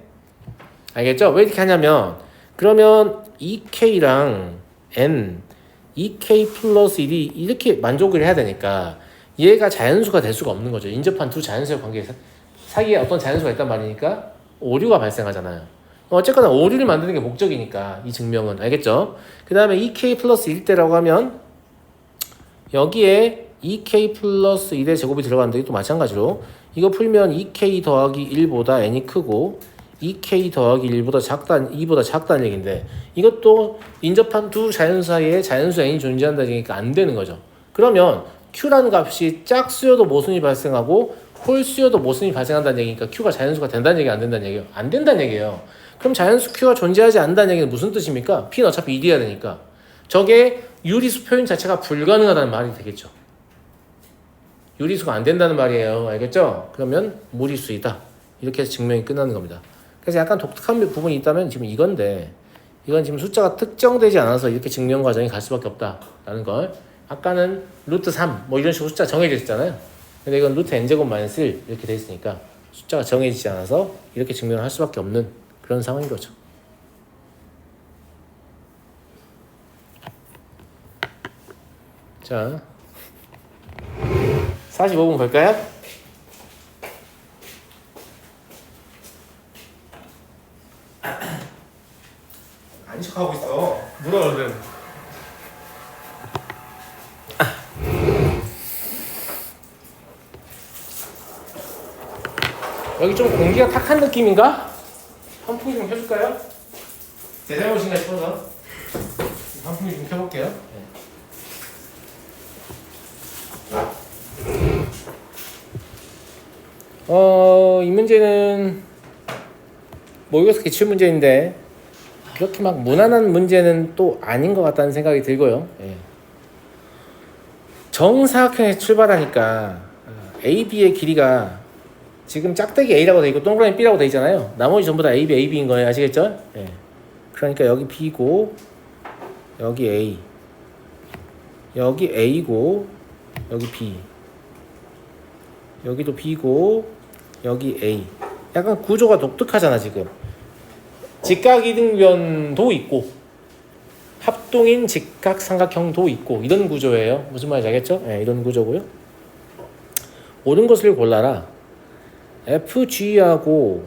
알겠죠? 왜 이렇게 하냐면 그러면 2K랑 N 2K 플러스 1이 이렇게 만족을 해야 되니까 얘가 자연수가 될 수가 없는 거죠. 인접한 두 자연수의 관계 사이에 어떤 자연수가 있단 말이니까 오류가 발생하잖아요. 어쨌거나 오류를 만드는 게 목적이니까 이 증명은. 알겠죠? 그 다음에 2K 플러스 1대라고 하면 여기에 2K 플러스 1의 제곱이 들어가는데 또 마찬가지로 이거 풀면 2K 더하기 1보다 n이 크고 2K 더하기 1보다 작다, 2보다 작다는 얘기인데 이것도 인접한 두 자연수 사이에 자연수 n이 존재한다는 얘기니까 안 되는 거죠. 그러면 Q라는 값이 짝수여도 모순이 발생하고 홀수여도 모순이 발생한다는 얘기니까 Q가 자연수가 된다는 얘기 안 된다는 얘기예요? 안 된다는 얘기예요. 그럼 자연수 Q가 존재하지 않는다는 얘기는 무슨 뜻입니까? P는 어차피 1이어야 되니까 저게 유리수 표현 자체가 불가능하다는 말이 되겠죠. 유리수가 안 된다는 말이에요. 알겠죠? 그러면 무리수이다. 이렇게 해서 증명이 끝나는 겁니다. 그래서 약간 독특한 부분이 있다면 지금 이건데 이건 지금 숫자가 특정되지 않아서 이렇게 증명 과정이 갈 수밖에 없다라는 걸. 아까는 루트 3 뭐 이런 식으로 숫자 정해져 있잖아요. 근데 이건 루트 n제곱 마이너스 1 이렇게 돼 있으니까 숫자가 정해지지 않아서 이렇게 증명을 할 수밖에 없는 그런 상황인 거죠. 자 45분 볼까요? 아닌 척하고 있어. 물어 얼른. 여기 좀 공기가 탁한 느낌인가? 환풍기 좀 해줄까요? 제 잘못인가 싶어서 환풍기 좀 켜볼게요. 이 문제는 모의고사 기출 문제인데 그렇게 막 무난한 문제는 또 아닌 것 같다는 생각이 들고요. 정사각형에서 출발하니까 A, B의 길이가 지금 짝대기 A라고 돼 있고 동그라미 B라고 돼 있잖아요. 나머지 전부 다 A, B, A, B인 거예요. 아시겠죠? 그러니까 여기 B고 여기 A, 여기 A고 여기 B, 여기도 B고 여기 A. 약간 구조가 독특하잖아 지금. 직각이등변도 있고 합동인 직각삼각형도 있고 이런 구조예요. 무슨 말인지 알겠죠? 이런 구조고요. 옳은 것을 골라라. FG하고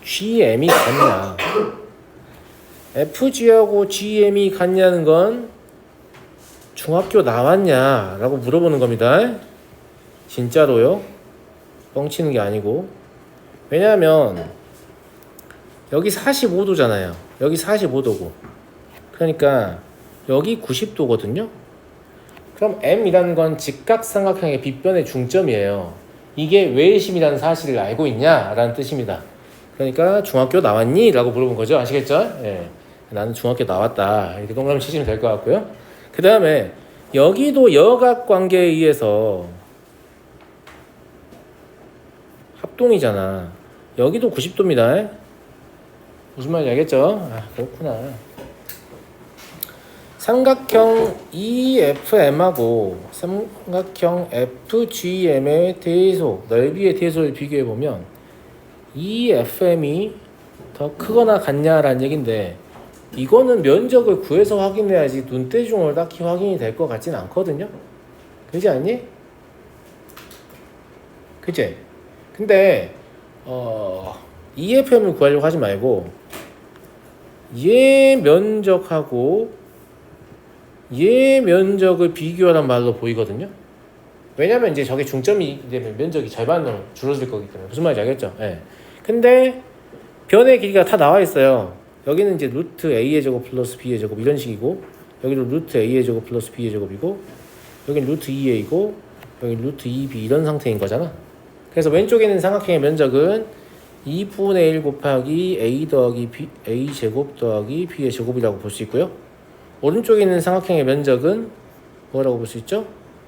GM이 같냐? FG하고 GM이 같냐는 건 중학교 나왔냐? 라고 물어보는 겁니다. 진짜로요? 뻥치는 게 아니고. 왜냐하면 여기 45도잖아요. 여기 45도고. 그러니까 여기 90도거든요. 그럼 M이라는 건 직각삼각형의 빗변의 중점이에요. 이게 외심이라는 사실을 알고 있냐? 라는 뜻입니다. 그러니까 중학교 나왔니? 라고 물어본 거죠. 아시겠죠? 나는 중학교 나왔다. 이렇게 동그라미 치시면 될 것 같고요. 그 다음에 여기도 여각관계에 의해서 합동이잖아. 여기도 90도입니다. 무슨 말인지 알겠죠? 그렇구나. 삼각형 EFM하고 삼각형 FGM의 대소, 넓이의 대소를 비교해보면 EFM이 더 크거나 같냐라는 얘긴데 이거는 면적을 구해서 확인해야지 눈대중으로 딱히 확인이 될 것 같진 않거든요. 그렇지 않니? 그치? 근데 EFM을 구하려고 하지 말고 얘 면적하고 얘 면적을 비교하란 말로 보이거든요. 왜냐면 이제 저게 중점이 되면 면적이 절반으로 줄어들 거기 때문에. 무슨 말인지 알겠죠? 근데 변의 길이가 다 나와 있어요. 여기는 이제 루트 A의 제곱 플러스 B의 제곱 이런 식이고 여기도 루트 A의 제곱 플러스 B의 제곱이고 여기는 루트 2A고 여기 루트 2B 이런 상태인 거잖아. 그래서 왼쪽에 있는 삼각형의 면적은 2분의 1 곱하기 A 더하기 B, A 제곱 더하기 B의 제곱이라고 볼 수 있고요. 오른쪽에 있는 삼각형의 면적은 뭐라고 볼 수 있죠?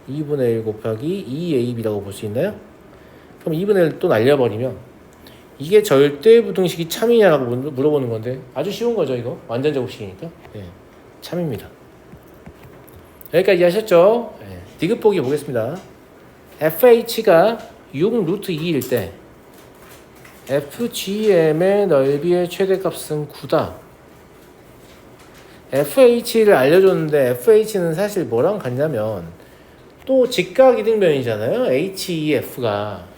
2분의 1 곱하기 2AB라고 볼 수 있나요? 그럼 2분의 1 또 날려버리면 이게 절대부등식이 참이냐라고 물어보는 건데 아주 쉬운 거죠 이거. 완전 제곱식이니까. 참입니다. 여기까지 하셨죠? 디귿 보기 보겠습니다. FH가 6 루트 2일 때 FGM의 넓이의 최대값은 9다. FH를 알려줬는데 FH는 사실 뭐랑 같냐면 또 직각이등변이잖아요. HEF가.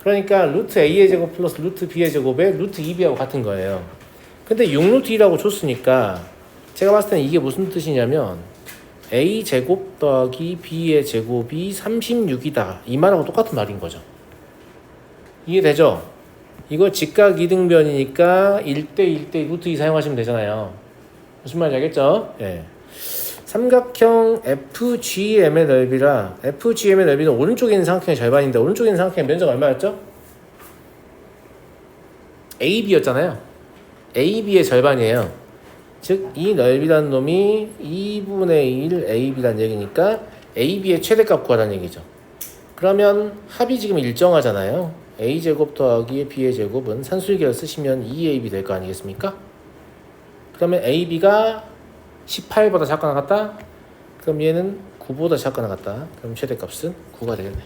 그러니까 루트 A의 제곱 플러스 루트 B의 제곱에 루트 2B하고 같은 거예요. 근데 6 루트 2라고 줬으니까 제가 봤을 때는 이게 무슨 뜻이냐면 A 제곱 더하기 B의 제곱이 36이다. 이 말하고 똑같은 말인 거죠. 이해되죠? 이거 직각이등변이니까 1대1대 루트 2 사용하시면 되잖아요. 무슨 말인지 알겠죠? 삼각형 FGM의 넓이라 FGM의 넓이는 오른쪽에 있는 삼각형의 절반인데 오른쪽에 있는 삼각형의 면적 얼마였죠? AB였잖아요. AB의 절반이에요. 즉 이 넓이라는 놈이 2분의 1 AB라는 얘기니까 AB의 최대값 구하라는 얘기죠. 그러면 합이 지금 일정하잖아요. A제곱 더하기 B의 제곱은 산술기를 쓰시면 2AB 될 거 아니겠습니까? 그러면 AB가 18보다 작거나 같다? 그럼 얘는 9보다 작거나 같다. 그럼 최대값은 9가 되겠네요.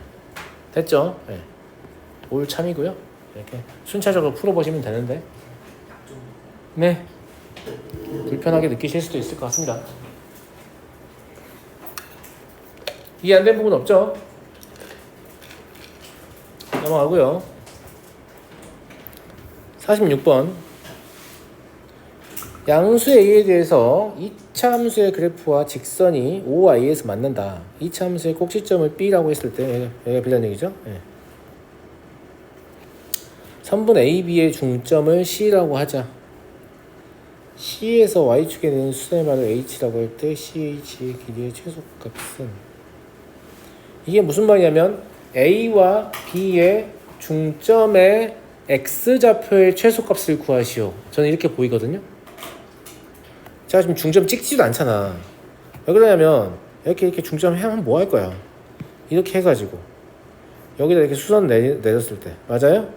됐죠? 올 참이고요. 이렇게 순차적으로 풀어보시면 되는데 네, 불편하게 느끼실 수도 있을 것 같습니다. 이해 안 된 부분 없죠? 넘어가고요. 46번 양수 A에 대해서 2차 함수의 그래프와 직선이 OI에서 만난다. 2차 함수의 꼭지점을 B라고 했을 때 얘가 B라는 얘기죠. 선분 AB의 중점을 C라고 하자. C에서 Y축에 있는 수선의 말을 H라고 할 때 CH의 길이의 최소값은 이게 무슨 말이냐면 A와 B의 중점의 X좌표의 최소값을 구하시오. 저는 이렇게 보이거든요. 제가 지금 중점 찍지도 않잖아. 왜 그러냐면 이렇게 중점 하면 뭐 할 거야? 이렇게 해가지고 여기다 이렇게 수선 내렸을 때 맞아요?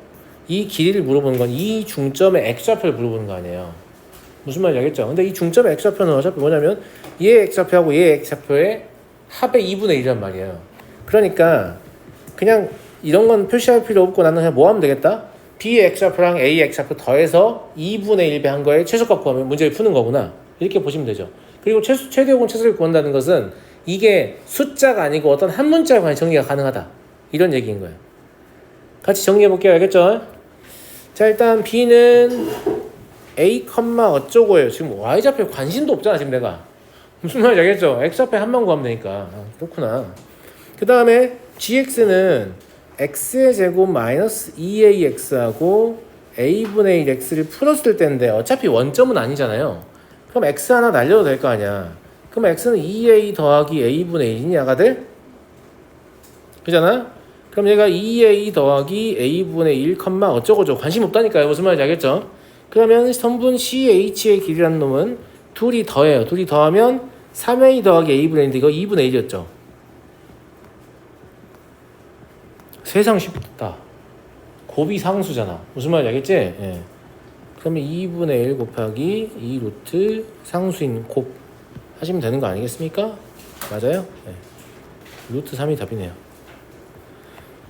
이 길이를 물어보는 건 이 중점의 X좌표를 물어보는 거 아니에요. 무슨 말인지 알겠죠? 근데 이 중점의 X좌표는 어차피 뭐냐면 얘의 X좌표하고 얘의 X좌표의 합의 2분의 1이란 말이에요. 그러니까 그냥 이런 건 표시할 필요 없고 나는 그냥 뭐 하면 되겠다? B의 X좌표랑 A의 X좌표 더해서 2분의 1배 한 거에 최소값 구하면 문제를 푸는 거구나. 이렇게 보시면 되죠. 그리고 최대 요건 최소를 구한다는 것은 이게 숫자가 아니고 어떤 한 문자에 관해 정리가 가능하다. 이런 얘기인 거예요. 같이 정리해 볼게요. 알겠죠? 자, 일단 B는 A, 어쩌고예요. 지금 Y좌표에 관심도 없잖아, 지금 내가. 무슨 말인지 알겠죠? X좌표에 한만 구하면 되니까. 그렇구나. 그 다음에 GX는 X의 제곱 마이너스 2AX하고 A분의 1X를 풀었을 때인데 어차피 원점은 아니잖아요. 그럼 X 하나 날려도 될 거 아니야. 그럼 X는 2A 더하기 A분의 1이냐, 아가들? 그잖아? 그럼 얘가 2A 더하기 A분의 1, 어쩌고저쩌고 관심 없다니까요. 무슨 말인지 알겠죠? 그러면 선분 CH의 길이라는 놈은 둘이 더해요. 둘이 더하면 3A 더하기 A분의 1인데 이거 2분의 1이었죠. 세상 쉽다. 곱이 상수잖아. 무슨 말인지 알겠지? 예. 그러면 2분의 1 곱하기 2 루트 상수인 곱 하시면 되는 거 아니겠습니까? 맞아요? 예. 루트 3이 답이네요.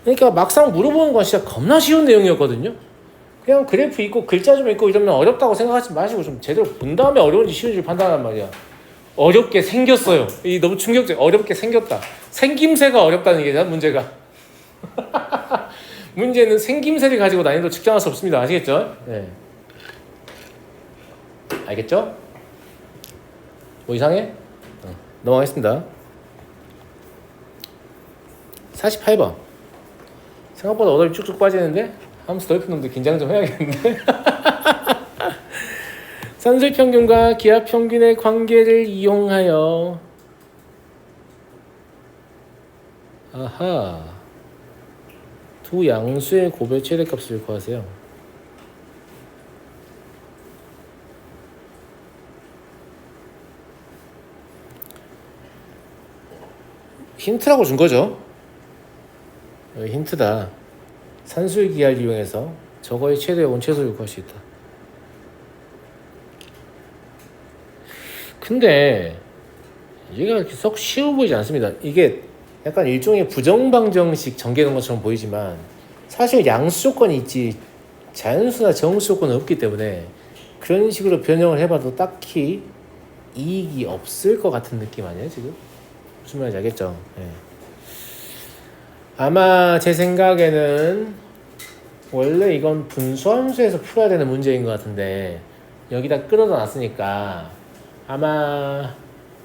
그러니까 막상 물어보는 건 진짜 겁나 쉬운 내용이었거든요. 그냥 그래프 있고 글자 좀 있고 이러면 어렵다고 생각하지 마시고 좀 제대로 본 다음에 어려운지 쉬운지 판단하란 말이야. 어렵게 생겼어요. 이 너무 충격적. 어렵게 생겼다. 생김새가 어렵다는 게 문제가. 문제는 생김새를 가지고 난이도 측정할 수 없습니다. 아시겠죠? 네. 알겠죠? 뭐 이상해? 넘어가겠습니다. 48번. 생각보다 어덜이 쭉쭉 빠지는데 함수 넓은 놈들 긴장 좀 해야겠는데. 산술평균과 기하평균의 관계를 이용하여 두 양수의 곱의 최대값을 구하세요. 힌트라고 준 거죠. 여기 힌트다. 산술 기하를 이용해서 저거의 최대 요건 최소를 구할 수 있다. 근데 얘가 썩 쉬워 보이지 않습니다. 이게 약간 일종의 부정방정식 전개하는 것처럼 보이지만 사실 양수 조건이 있지 자연수나 정수 조건은 없기 때문에 그런 식으로 변형을 해봐도 딱히 이익이 없을 것 같은 느낌 아니에요 지금? 무슨 말인지 알겠죠? 네. 아마 제 생각에는 원래 이건 분수함수에서 풀어야 되는 문제인 것 같은데 여기다 끌어다 놨으니까 아마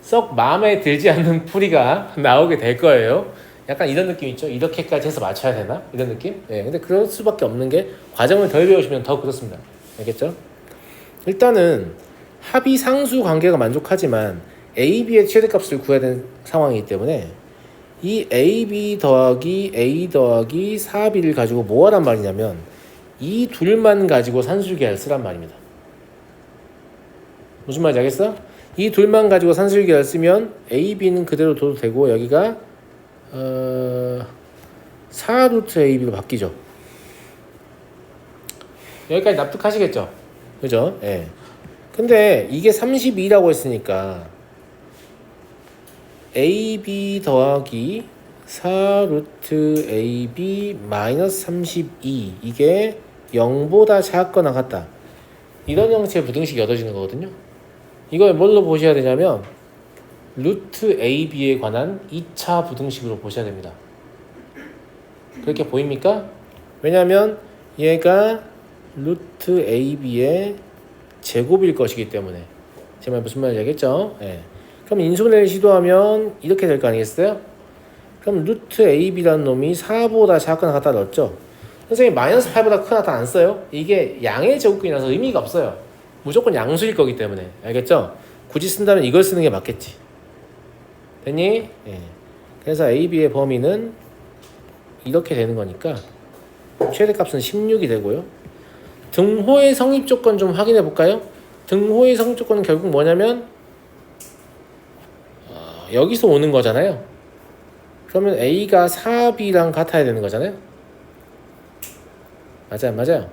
썩 마음에 들지 않는 풀이가 나오게 될 거예요. 약간 이런 느낌 있죠? 이렇게까지 해서 맞춰야 되나? 이런 느낌? 네, 근데 그럴 수밖에 없는 게 과정을 덜 배우시면 더 그렇습니다. 알겠죠? 일단은 합이 상수 관계가 만족하지만 A, B의 최대값을 구해야 되는 상황이기 때문에 이 AB 더하기 A 더하기 4B를 가지고 뭐 하란 말이냐면 이 둘만 가지고 산술계를 쓰란 말입니다. 무슨 말인지 알겠어? 이 둘만 가지고 산술계를 쓰면 A, B는 그대로 둬도 되고 여기가 4루트 AB로 바뀌죠. 여기까지 납득하시겠죠? 그죠? 예. 네. 근데 이게 32라고 했으니까 AB 더하기 4루트 AB 마이너스 32 이게 0보다 작거나 같다. 이런 형태의 부등식이 얻어지는 거거든요. 이걸 뭘로 보셔야 되냐면 루트 AB에 관한 2차 부등식으로 보셔야 됩니다. 그렇게 보입니까? 왜냐하면 얘가 루트 AB의 제곱일 것이기 때문에 제 말 무슨 말인지 알겠죠? 네. 그럼 인수분해를 시도하면 이렇게 될 거 아니겠어요? 그럼 루트 AB라는 놈이 4보다 작거나 같다 넣었죠? 선생님 마이너스 8보다 크거나 다 안 써요? 이게 양의 제곱근이라서 의미가 없어요. 무조건 양수일 거기 때문에. 알겠죠? 굳이 쓴다면 이걸 쓰는 게 맞겠지. 됐니? 예. 그래서 AB의 범위는 이렇게 되는 거니까 최대값은 16이 되고요. 등호의 성립 조건 좀 확인해 볼까요? 등호의 성립 조건은 결국 뭐냐면 여기서 오는 거잖아요. 그러면 A가 4B랑 같아야 되는 거잖아요. 맞아요.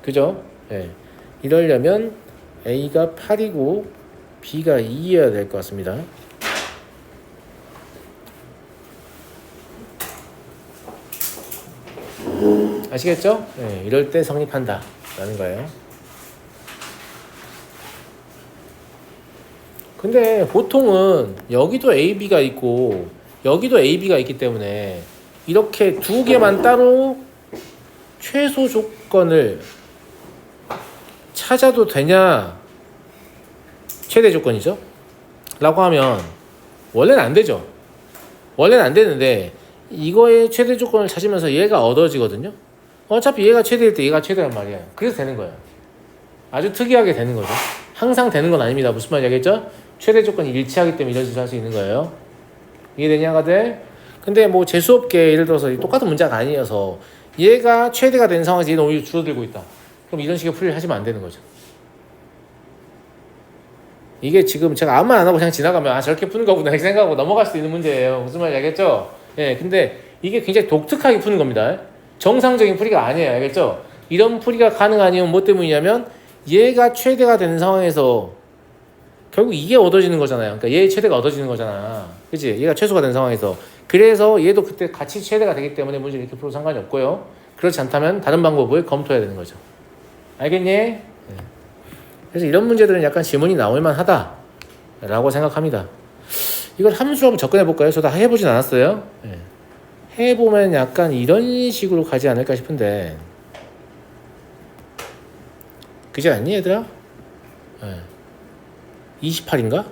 그죠? 예. 이러려면 A가 8이고 B가 2여야 될 것 같습니다. 아시겠죠? 예, 이럴 때 성립한다 라는 거예요. 근데 보통은 여기도 AB가 있고 여기도 AB가 있기 때문에 이렇게 두 개만 따로 최소 조건을 찾아도 되냐 최대 조건이죠 라고 하면 원래는 안 되죠. 원래는 안 되는데 이거의 최대 조건을 찾으면서 얘가 얻어지거든요. 어차피 얘가 최대일 때 얘가 최대란 말이야. 그래서 되는 거예요. 아주 특이하게 되는 거죠. 항상 되는 건 아닙니다. 무슨 말인지 알겠죠? 최대 조건이 일치하기 때문에 이런 식으로 할 수 있는 거예요. 이해되냐가들? 근데 뭐 재수없게 예를 들어서 똑같은 문제가 아니어서 얘가 최대가 된 상황에서 얘는 오히려 줄어들고 있다. 그럼 이런 식의 풀이를 하시면 안 되는 거죠. 이게 지금 제가 아무 말 안 하고 그냥 지나가면 저렇게 푸는 거구나 이렇게 생각하고 넘어갈 수 있는 문제예요. 무슨 말인지 알겠죠? 예, 근데 이게 굉장히 독특하게 푸는 겁니다. 정상적인 풀이가 아니에요. 알겠죠? 이런 풀이가 가능한 이유는 뭐 때문이냐면 얘가 최대가 되는 상황에서 결국 이게 얻어지는 거잖아요. 그러니까 얘의 최대가 얻어지는 거잖아. 그치? 얘가 최소가 된 상황에서. 그래서 얘도 그때 같이 최대가 되기 때문에 문제를 이렇게 풀어도 상관이 없고요. 그렇지 않다면 다른 방법을 검토해야 되는 거죠. 알겠니? 네. 그래서 이런 문제들은 약간 지문이 나올 만하다 라고 생각합니다. 이걸 함수로 한번 접근해 볼까요? 저도 해보진 않았어요. 네. 해보면 약간 이런 식으로 가지 않을까 싶은데 그지 않니 얘들아? 네. 28인가?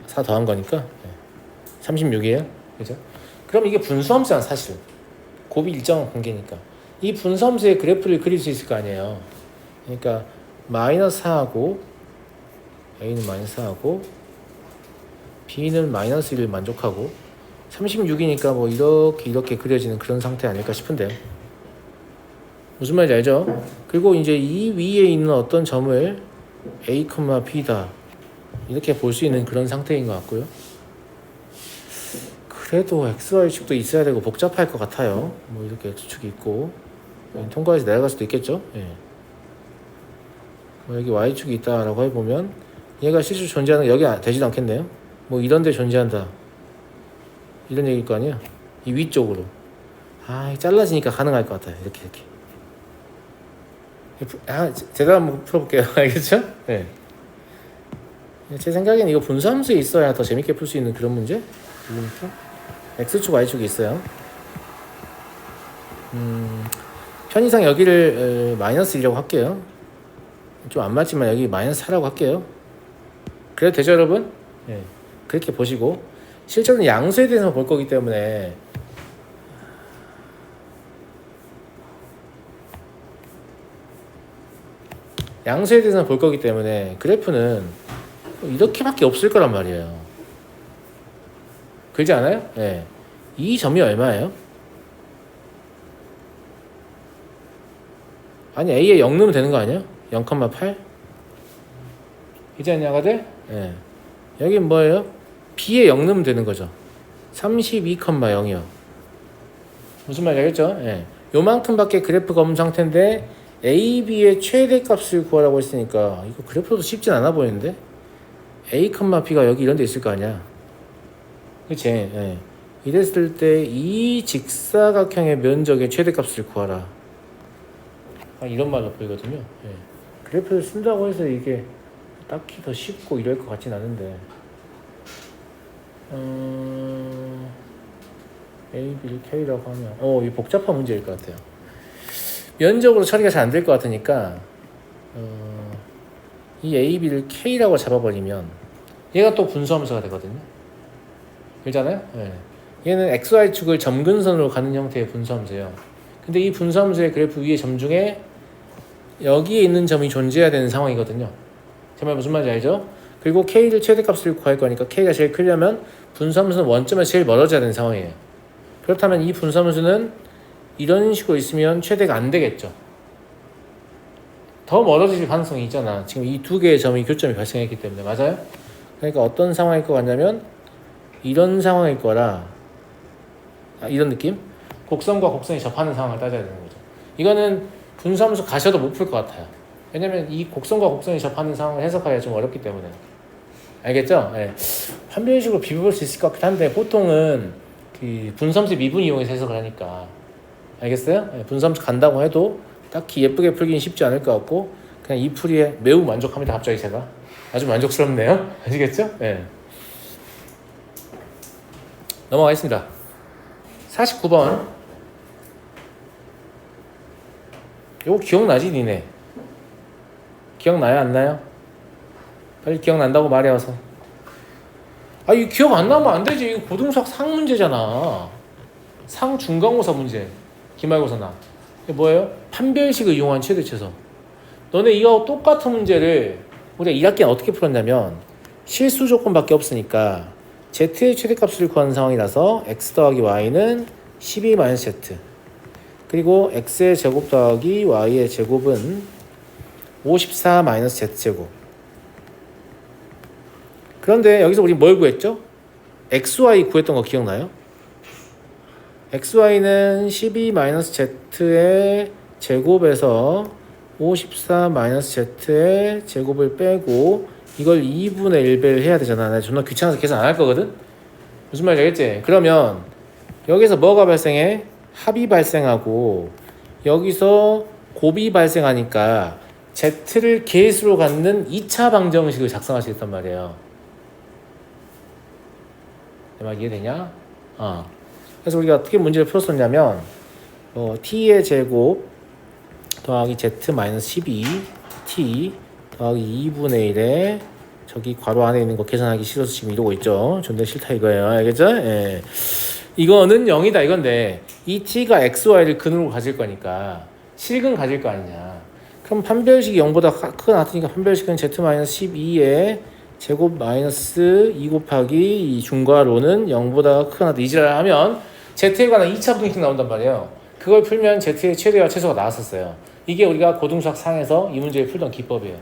4 더한 거니까 네. 36이에요. 그죠? 그럼 이게 분수함수야 사실. 곱이 일정한 관계니까. 이 분수함수의 그래프를 그릴 수 있을 거 아니에요. 그러니까 마이너스 4하고 A는 마이너스 4하고 B는 마이너스 1을 만족하고 36이니까 뭐 이렇게 그려지는 그런 상태 아닐까 싶은데요. 무슨 말인지 알죠? 그리고 이제 이 위에 있는 어떤 점을 A, B다 이렇게 볼 수 있는 그런 상태인 것 같고요. 그래도 XY축도 있어야 되고 복잡할 것 같아요. 뭐 이렇게 X축이 있고 통과해서 내려갈 수도 있겠죠. 예. 뭐 여기 Y축이 있다라고 해보면 얘가 실제로 존재하는 게 여기 되지도 않겠네요. 뭐 이런 데 존재한다 이런 얘기일 거 아니야. 이 위쪽으로 잘라지니까 가능할 것 같아요. 이렇게 제가 한번 풀어볼게요. 알겠죠? 네. 제 생각에는 이거 분수함수에 있어야 더 재밌게 풀 수 있는 그런 문제? 그러니까 X축, Y축이 있어요. 편의상 여기를 마이너스 1이라고 할게요. 좀 안 맞지만 여기 마이너스 4라고 할게요. 그래도 되죠 여러분? 네. 그렇게 보시고 실제로는 양수에 대해서 볼 거기 때문에 양수에 대해서는 볼 거기 때문에 그래프는 이렇게밖에 없을 거란 말이에요. 그렇지 않아요? 네. 이 점이 얼마예요? 아니 A에 0 넣으면 되는 거 아니야? 0,8? 그렇지 않냐가들? 네. 여긴 뭐예요? B에 0 넣으면 되는 거죠. 32,0이요. 무슨 말인지 알겠죠? 네. 요만큼밖에 그래프가 없는 상태인데 A, B의 최대값을 구하라고 했으니까 이거 그래프도 쉽진 않아 보이는데 A, B가 여기 이런 데 있을 거 아니야. 그치? 예. 이랬을 때 이 직사각형의 면적의 최대값을 구하라. 이런 말로 보이거든요. 예. 그래프를 쓴다고 해서 이게 딱히 더 쉽고 이럴 것 같진 않은데 A, B를 K라고 하면 이 복잡한 문제일 것 같아요. 면적으로 처리가 잘 안 될 것 같으니까 이 A, B를 K라고 잡아버리면 얘가 또 분수함수가 되거든요. 그렇잖아요? 네. 얘는 XY축을 점근선으로 가는 형태의 분수함수예요. 근데 이 분수함수의 그래프 위의 점 중에 여기에 있는 점이 존재해야 되는 상황이거든요. 제 말 무슨 말인지 알죠? 그리고 K를 최대값을 구할 거니까 K가 제일 크려면 분수함수는 원점에서 제일 멀어져야 되는 상황이에요. 그렇다면 이 분수함수는 이런 식으로 있으면 최대가 안 되겠죠. 더 멀어질 가능성이 있잖아. 지금 이 두 개의 점이 교점이 발생했기 때문에. 맞아요? 그러니까 어떤 상황일 것 같냐면 이런 상황일 거라, 이런 느낌? 곡선과 곡선이 접하는 상황을 따져야 되는 거죠. 이거는 분수함수 가셔도 못 풀 것 같아요. 왜냐면 이 곡선과 곡선이 접하는 상황을 해석하기가 좀 어렵기 때문에. 알겠죠? 네. 판별식으로 비벼볼 수 있을 것 같긴 한데 보통은 그 분수함수 미분 이용해서 해석을 하니까. 알겠어요? 네. 분수함수 간다고 해도 딱히 예쁘게 풀기는 쉽지 않을 것 같고 그냥 이 풀이에 매우 만족합니다. 갑자기 제가 아주 만족스럽네요. 아시겠죠? 네. 넘어가겠습니다. 49번. 요거 기억나지 니네? 기억나요 안 나요? 빨리 기억난다고 말해와서. 아 이거 기억 안 나면 안 되지. 이거 고등수학 상 문제잖아. 상 중간고사 문제. 기말고사나. 이게 뭐예요? 판별식을 이용한 최대 최소. 너네 이거 똑같은 문제를 우리가 1학기는 어떻게 풀었냐면 실수 조건밖에 없으니까 z의 최대값을 구하는 상황이라서 x 더하기 y는 12-z 그리고 x의 제곱 더하기 y의 제곱은 54-z제곱. 그런데 여기서 우리 뭘 구했죠? xy 구했던 거 기억나요? xy는 12-z의 제곱에서 54-z의 제곱을 빼고 이걸 2분의 1배를 해야 되잖아. 나 존나 귀찮아서 계산 안 할 거거든? 무슨 말인지 알겠지? 그러면 여기서 뭐가 발생해? 합이 발생하고 여기서 곱이 발생하니까 z를 계수로 갖는 2차 방정식을 작성하시겠단 말이에요. 내 말 이해되냐? 그래서 우리가 어떻게 문제를 풀었었냐면 t의 제곱 더하기 z-12 t 더하기 2분의 1에 저기 괄호 안에 있는 거 계산하기 싫어서 지금 이러고 있죠. 존나 싫다 이거예요. 알겠죠? 예. 이거는 0이다 이건데 이 t가 xy를 근으로 가질 거니까 실근 가질 거 아니냐. 그럼 판별식이 0보다 크거 같으니까 판별식은 z-12의 제곱 마이너스 2 곱하기 이 중괄호는 0보다 크거나 이지랄 하면 z에 관한 2차 부등식 나온단 말이에요. 그걸 풀면 z의 최대와 최소가 나왔었어요. 이게 우리가 고등수학 상에서 이 문제를 풀던 기법이에요.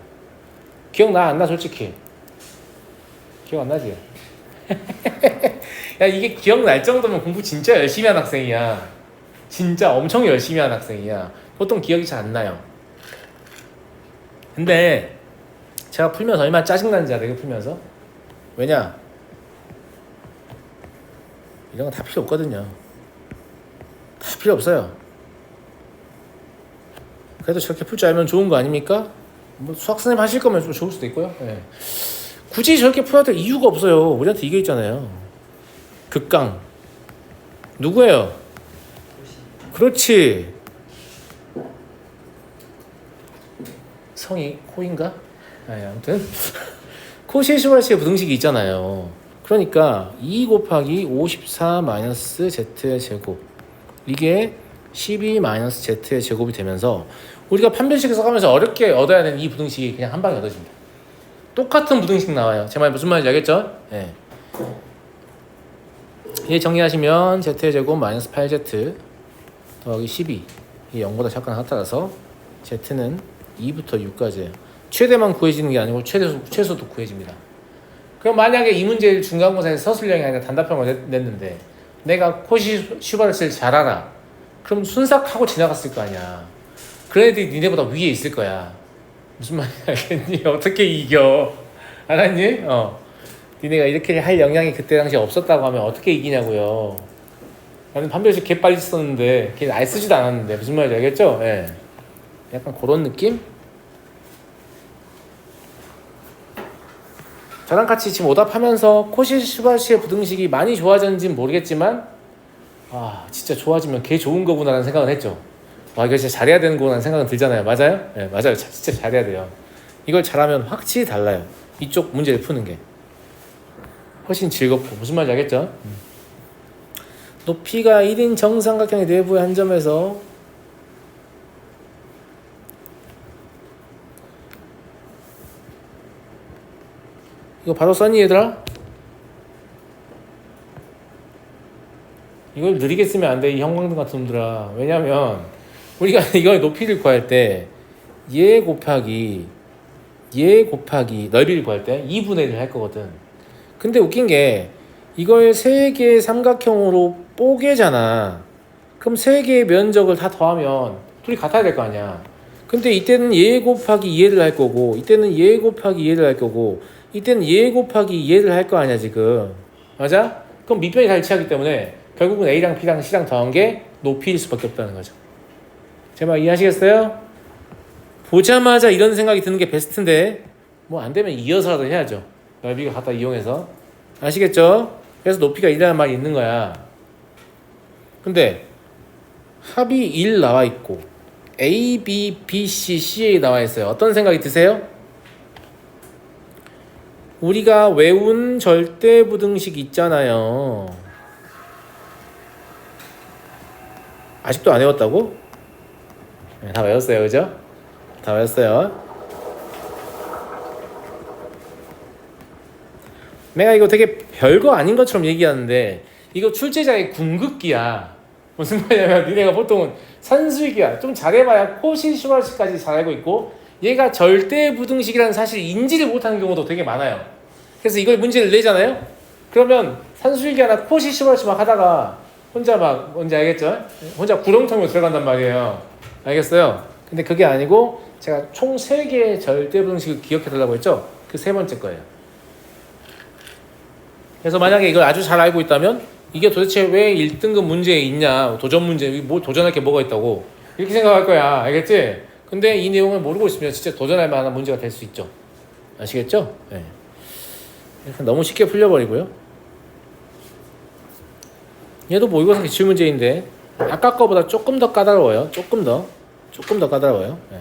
기억나 안 나 솔직히? 기억 안 나지? 야 이게 기억날 정도면 공부 진짜 열심히 한 학생이야. 진짜 엄청 열심히 한 학생이야. 보통 기억이 잘 안 나요. 근데 제가 풀면서 얼마나 짜증나는지 알아. 이거 풀면서. 왜냐? 이런 거 다 필요 없거든요. 다 필요 없어요. 그래도 저렇게 풀 줄 알면 좋은 거 아닙니까? 뭐 수학 선생님 하실 거면 좀 좋을 수도 있고요. 네. 굳이 저렇게 풀어야 될 이유가 없어요. 우리한테 이게 있잖아요. 극강. 누구예요? 그렇지. 성이 코인가? 아무튼 코시시왈시의 부등식이 있잖아요. 그러니까 2 곱하기 54-z의 제곱 이게 12-z의 제곱이 되면서 우리가 판별식을 써가면서 어렵게 얻어야 되는 이 부등식이 그냥 한 방에 얻어집니다. 똑같은 부등식 나와요. 제 말 무슨 말인지 알겠죠? 네. 얘 정리하시면 z의 제곱 마이너스 8z 더하기 12 이게 0보다 작거나 같아서 z는 2부터 6까지예요. 최대만 구해지는 게 아니고 최소도 구해집니다. 그럼 만약에 이 문제를 중간고사에서 서술형이 아니라 단답형으로 냈는데 내가 코시슈바르츠를 잘 알아. 그럼 순삭하고 지나갔을 거 아니야. 그런 애들이 니네보다 위에 있을 거야. 무슨 말인지 알겠니? 어떻게 이겨? 알았니? 니네가 이렇게 할 영향이 그때 당시에 없었다고 하면 어떻게 이기냐고요. 나는 판별식 개 빨리 썼는데 걔 아예 쓰지도 않았는데 무슨 말인지 알겠죠? 예. 약간 그런 느낌? 저랑 같이 지금 오답하면서 코시슈바르츠의 부등식이 많이 좋아졌는지는 모르겠지만 진짜 좋아지면 개 좋은 거구나라는 생각을 했죠. 이거 진짜 잘해야 되는 거라는 생각은 들잖아요. 맞아요? 네, 맞아요. 진짜 잘해야 돼요. 이걸 잘하면 확실히 달라요. 이쪽 문제를 푸는 게 훨씬 즐겁고. 무슨 말인지 알겠죠? 높이가 1인 정삼각형의 내부의 한 점에서 이거 바로 썼니 얘들아? 이걸 느리게 쓰면 안 돼, 이 형광등 같은 놈들아. 왜냐면 우리가 이걸 높이를 구할 때 얘 곱하기 넓이를 구할 때 2분의 1을 할 거거든. 근데 웃긴 게 이걸 3개의 삼각형으로 뽀개잖아. 그럼 3개의 면적을 다 더하면 둘이 같아야 될 거 아니야. 근데 이때는 얘 곱하기 얘를 할 거고, 이때는 얘 곱하기 얘를 할 거고, 이때는 얘 곱하기 얘를 할 거 아니야 지금. 맞아? 그럼 밑변이 다 일치하기 때문에 결국은 A랑 B랑 C랑 더한 게 높이일 수밖에 없다는 거죠. 제 말 이해하시겠어요? 보자마자 이런 생각이 드는 게 베스트인데 뭐 안 되면 이어서라도 해야죠. 넓이가 갖다 이용해서. 아시겠죠? 그래서 높이가 1이라는 말이 있는 거야. 근데 합이 1 나와 있고 A, B, B, C, C에 나와 있어요. 어떤 생각이 드세요? 우리가 외운 절대부등식 있잖아요. 아직도 안 외웠다고? 네, 다 외웠어요, 그죠? 다 외웠어요. 내가 이거 되게 별거 아닌 것처럼 얘기하는데 이거 출제자의 궁극기야. 무슨 말이냐면 니네가 보통은 산수익이야. 좀 잘해봐야 코시 슈바르츠까지 잘 알고 있고 얘가 절대부등식이라는 사실을 인지를 못하는 경우도 되게 많아요. 그래서 이걸 문제를 내잖아요. 그러면 산수익이 하나 코시 슈바르츠 막 하다가 혼자 막 뭔지 알겠죠? 혼자 구렁텅이로 들어간단 말이에요. 알겠어요? 근데 그게 아니고 제가 총 3개의 절대부등식을 기억해달라고 했죠? 그 3번째 거예요. 그래서 만약에 이걸 아주 잘 알고 있다면 이게 도대체 왜 1등급 문제에 있냐, 도전 문제, 뭐 도전할 게 뭐가 있다고 이렇게 생각할 거야. 알겠지? 근데 이 내용을 모르고 있으면 진짜 도전할 만한 문제가 될 수 있죠. 아시겠죠? 네. 너무 쉽게 풀려버리고요. 얘도 모의고사 기출 문제인데 아까 거보다 조금 더 까다로워요. 조금 더 까다로워요. 네.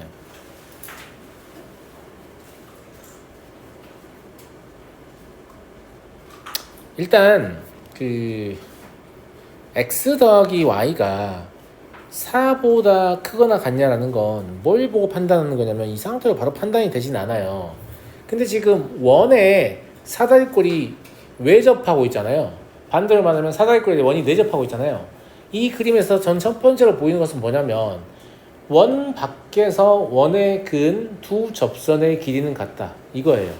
일단 그 x 더하기 y가 4보다 크거나 같냐라는 건 뭘 보고 판단하는 거냐면 이 상태로 바로 판단이 되진 않아요. 근데 지금 원에 사다리꼴이 외접하고 있잖아요. 반대로 말하면 사다리꼴에 원이 내접하고 있잖아요. 이 그림에서 전 첫 번째로 보이는 것은 뭐냐면 원 밖에서 원에 그은 두 접선의 길이는 같다. 이거예요.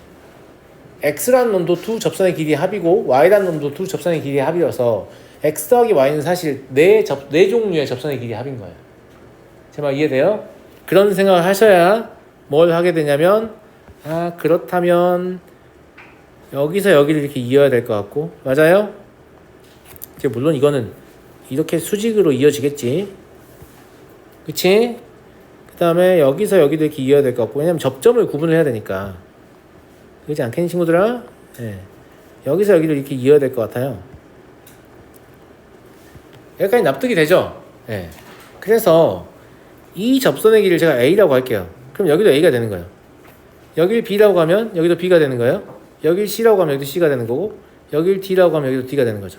x라는 놈도 두 접선의 길이의 합이고 y라는 놈도 두 접선의 길이의 합이어서 x 더하기 y는 사실 네 종류의 접선의 길이의 합인 거예요. 제 말 이해돼요? 그런 생각을 하셔야 뭘 하게 되냐면 그렇다면 여기서 여기를 이렇게 이어야 될 것 같고 맞아요? 물론 이거는 이렇게 수직으로 이어지겠지. 그치? 그 다음에 여기서 여기도 이렇게 이어야 될 것 같고 왜냐면 접점을 구분을 해야 되니까. 그렇지 않겠니 친구들아? 네. 여기서 여기를 이렇게 이어야 될 것 같아요. 여기까지 납득이 되죠? 네. 그래서 이 접선의 길이를 제가 A라고 할게요. 그럼 여기도 A가 되는 거예요. 여길 B라고 하면 여기도 B가 되는 거예요. 여길 C라고 하면 여기도 C가 되는 거고 여길 D라고 하면 여기도 D가 되는 거죠.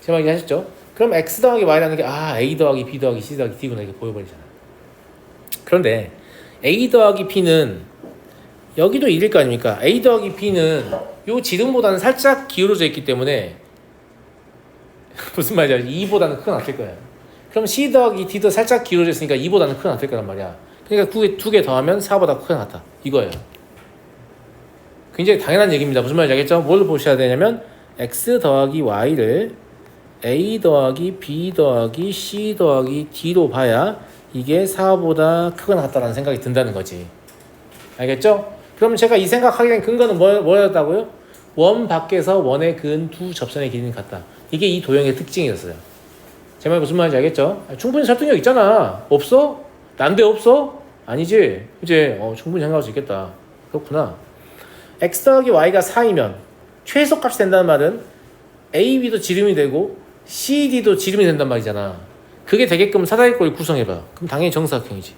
제 말 이해하셨죠? 그럼 X 더하기 Y라는 게 A 더하기 B 더하기 C 더하기 D구나 이렇게 보여버리잖아요. 그런데 A 더하기 B는 여기도 1일 거 아닙니까? A 더하기 B는 요 지름보다는 살짝 기울어져 있기 때문에 무슨 말이야? 2보다는 크게 나쁠 거예요. 그럼 C 더하기 D도 살짝 기울어져 있으니까 2보다는 크게 나쁠 거란 말이야. 그러니까 두 개 더하면 4보다 크게 나타. 이거예요. 굉장히 당연한 얘기입니다. 무슨 말인지 알겠죠? 뭘 보셔야 되냐면 X 더하기 Y를 A 더하기 B 더하기 C 더하기 D로 봐야 이게 4보다 크거나 같다라는 생각이 든다는 거지. 알겠죠? 그럼 제가 이 생각하게 된 근거는 뭐였다고요? 원 밖에서 원에 그은 두 접선의 길이는 같다. 이게 이 도형의 특징이었어요. 제 말 무슨 말인지 알겠죠? 충분히 설득력 있잖아. 없어? 난데 없어? 아니지? 그치? 충분히 생각할 수 있겠다. 그렇구나. X 더하기 Y가 4이면 최소값이 된다는 말은 A, B도 지름이 되고 C, D도 지름이 된단 말이잖아. 그게 되게끔 사다리꼴을 구성해봐. 그럼 당연히 정사각형이지.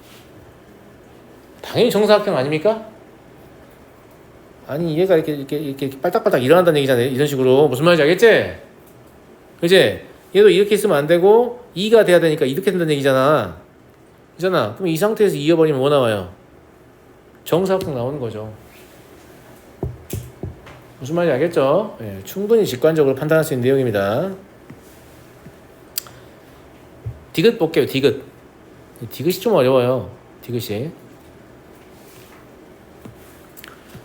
당연히 정사각형 아닙니까? 아니 얘가 이렇게 빨딱빨딱 일어난다는 얘기잖아. 이런 식으로. 무슨 말인지 알겠지? 그치? 얘도 이렇게 있으면 안 되고 2가 돼야 되니까 이렇게 된다는 얘기잖아. 그잖아. 그럼 이 상태에서 이어버리면 뭐 나와요? 정사각형 나오는 거죠. 무슨 말인지 알겠죠? 예, 충분히 직관적으로 판단할 수 있는 내용입니다. 디귿 볼게요. 디귿. 디귿이 좀 어려워요. 디귿이.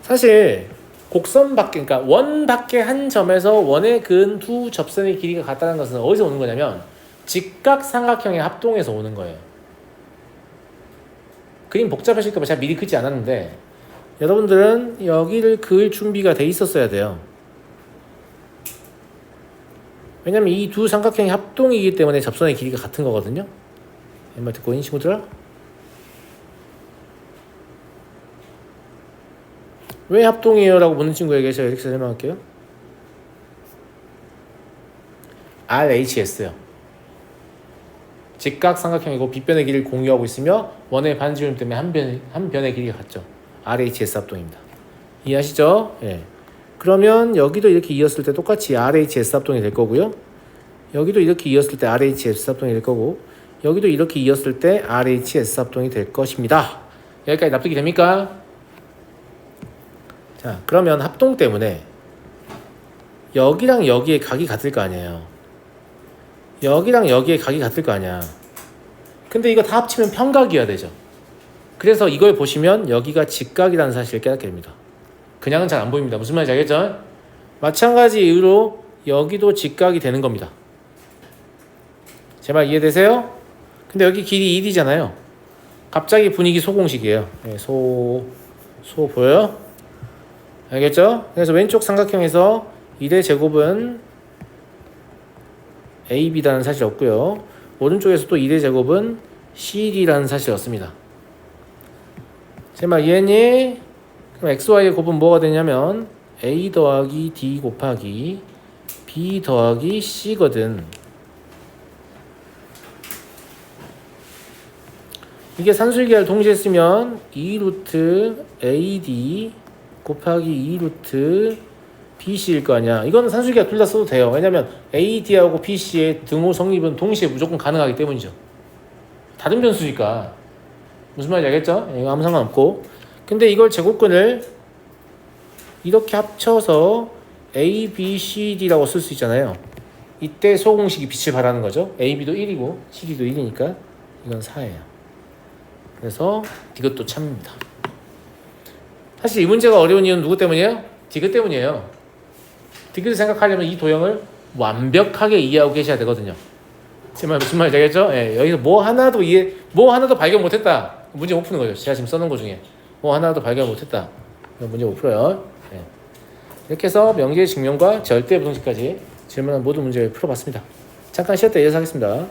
사실 곡선 밖에, 그러니까 원 밖에 한 점에서 원에 그은 두 접선의 길이가 같다는 것은 어디서 오는 거냐면 직각삼각형의 합동에서 오는 거예요. 그림 복잡하실까 봐 제가 미리 그지 않았는데 여러분들은 여기를 그을 준비가 돼 있었어야 돼요. 왜냐면 이 두 삼각형이 합동이기 때문에 접선의 길이가 같은 거거든요. 말 듣고 있는 친구들아? 왜 합동이에요? 라고 묻는 친구에게 제가 이렇게 설명할게요. RHS요. 직각삼각형이고 빗변의 길이를 공유하고 있으며 원의 반지름 때문에 한 변의 길이가 같죠. RHS 합동입니다. 이해하시죠? 예. 그러면 여기도 이렇게 이었을 때 똑같이 RHS 합동이 될 거고요. 여기도 이렇게 이었을 때 RHS 합동이 될 거고 여기도 이렇게 이었을 때 RHS 합동이 될 것입니다. 여기까지 납득이 됩니까? 자, 그러면 합동 때문에 여기랑 여기의 각이 같을 거 아니에요. 여기랑 여기의 각이 같을 거 아니야. 근데 이거 다 합치면 평각이어야 되죠. 그래서 이걸 보시면 여기가 직각이라는 사실을 깨닫게 됩니다. 그냥은 잘 안 보입니다. 무슨 말인지 알겠죠? 마찬가지 이유로 여기도 직각이 되는 겁니다. 제 말 이해되세요? 근데 여기 길이 1이잖아요. 갑자기 분위기 소공식이에요. 네, 소 보여요? 알겠죠? 그래서 왼쪽 삼각형에서 1의 제곱은 AB라는 사실이 없고요. 오른쪽에서 또 1의 제곱은 CD라는 사실이 없습니다. 제 말 이해했니? 그럼 XY의 곱은 뭐가 되냐면 A 더하기 D 곱하기 B 더하기 C거든. 이게 산술기하를 동시에 쓰면 2루트 AD 곱하기 2루트 BC일 거 아니야. 이건 산술기하 둘 다 써도 돼요. 왜냐면 AD하고 BC의 등호 성립은 동시에 무조건 가능하기 때문이죠. 다른 변수니까. 무슨 말인지 알겠죠? 이거 아무 상관없고. 근데 이걸 제곱근을 이렇게 합쳐서 A, B, C, D라고 쓸 수 있잖아요. 이때 소공식이 빛을 발하는 거죠. A, B도 1이고 CD도 1이니까 이건 4예요. 그래서 이것도 참입니다. 사실 이 문제가 어려운 이유는 누구 때문이에요? 디귿 때문이에요. 디귿을 생각하려면 이 도형을 완벽하게 이해하고 계셔야 되거든요. 제 말 무슨 말인지 알겠죠? 예, 여기서 뭐 하나도 발견 못했다. 문제 못 푸는 거죠. 제가 지금 써놓은 거 중에 뭐 하나도 발견 못했다. 문제 못 풀어요. 예. 이렇게 해서 명제의 증명과 절대 부등식까지 질문한 모든 문제를 풀어봤습니다. 잠깐 쉬었다 이어서 하겠습니다.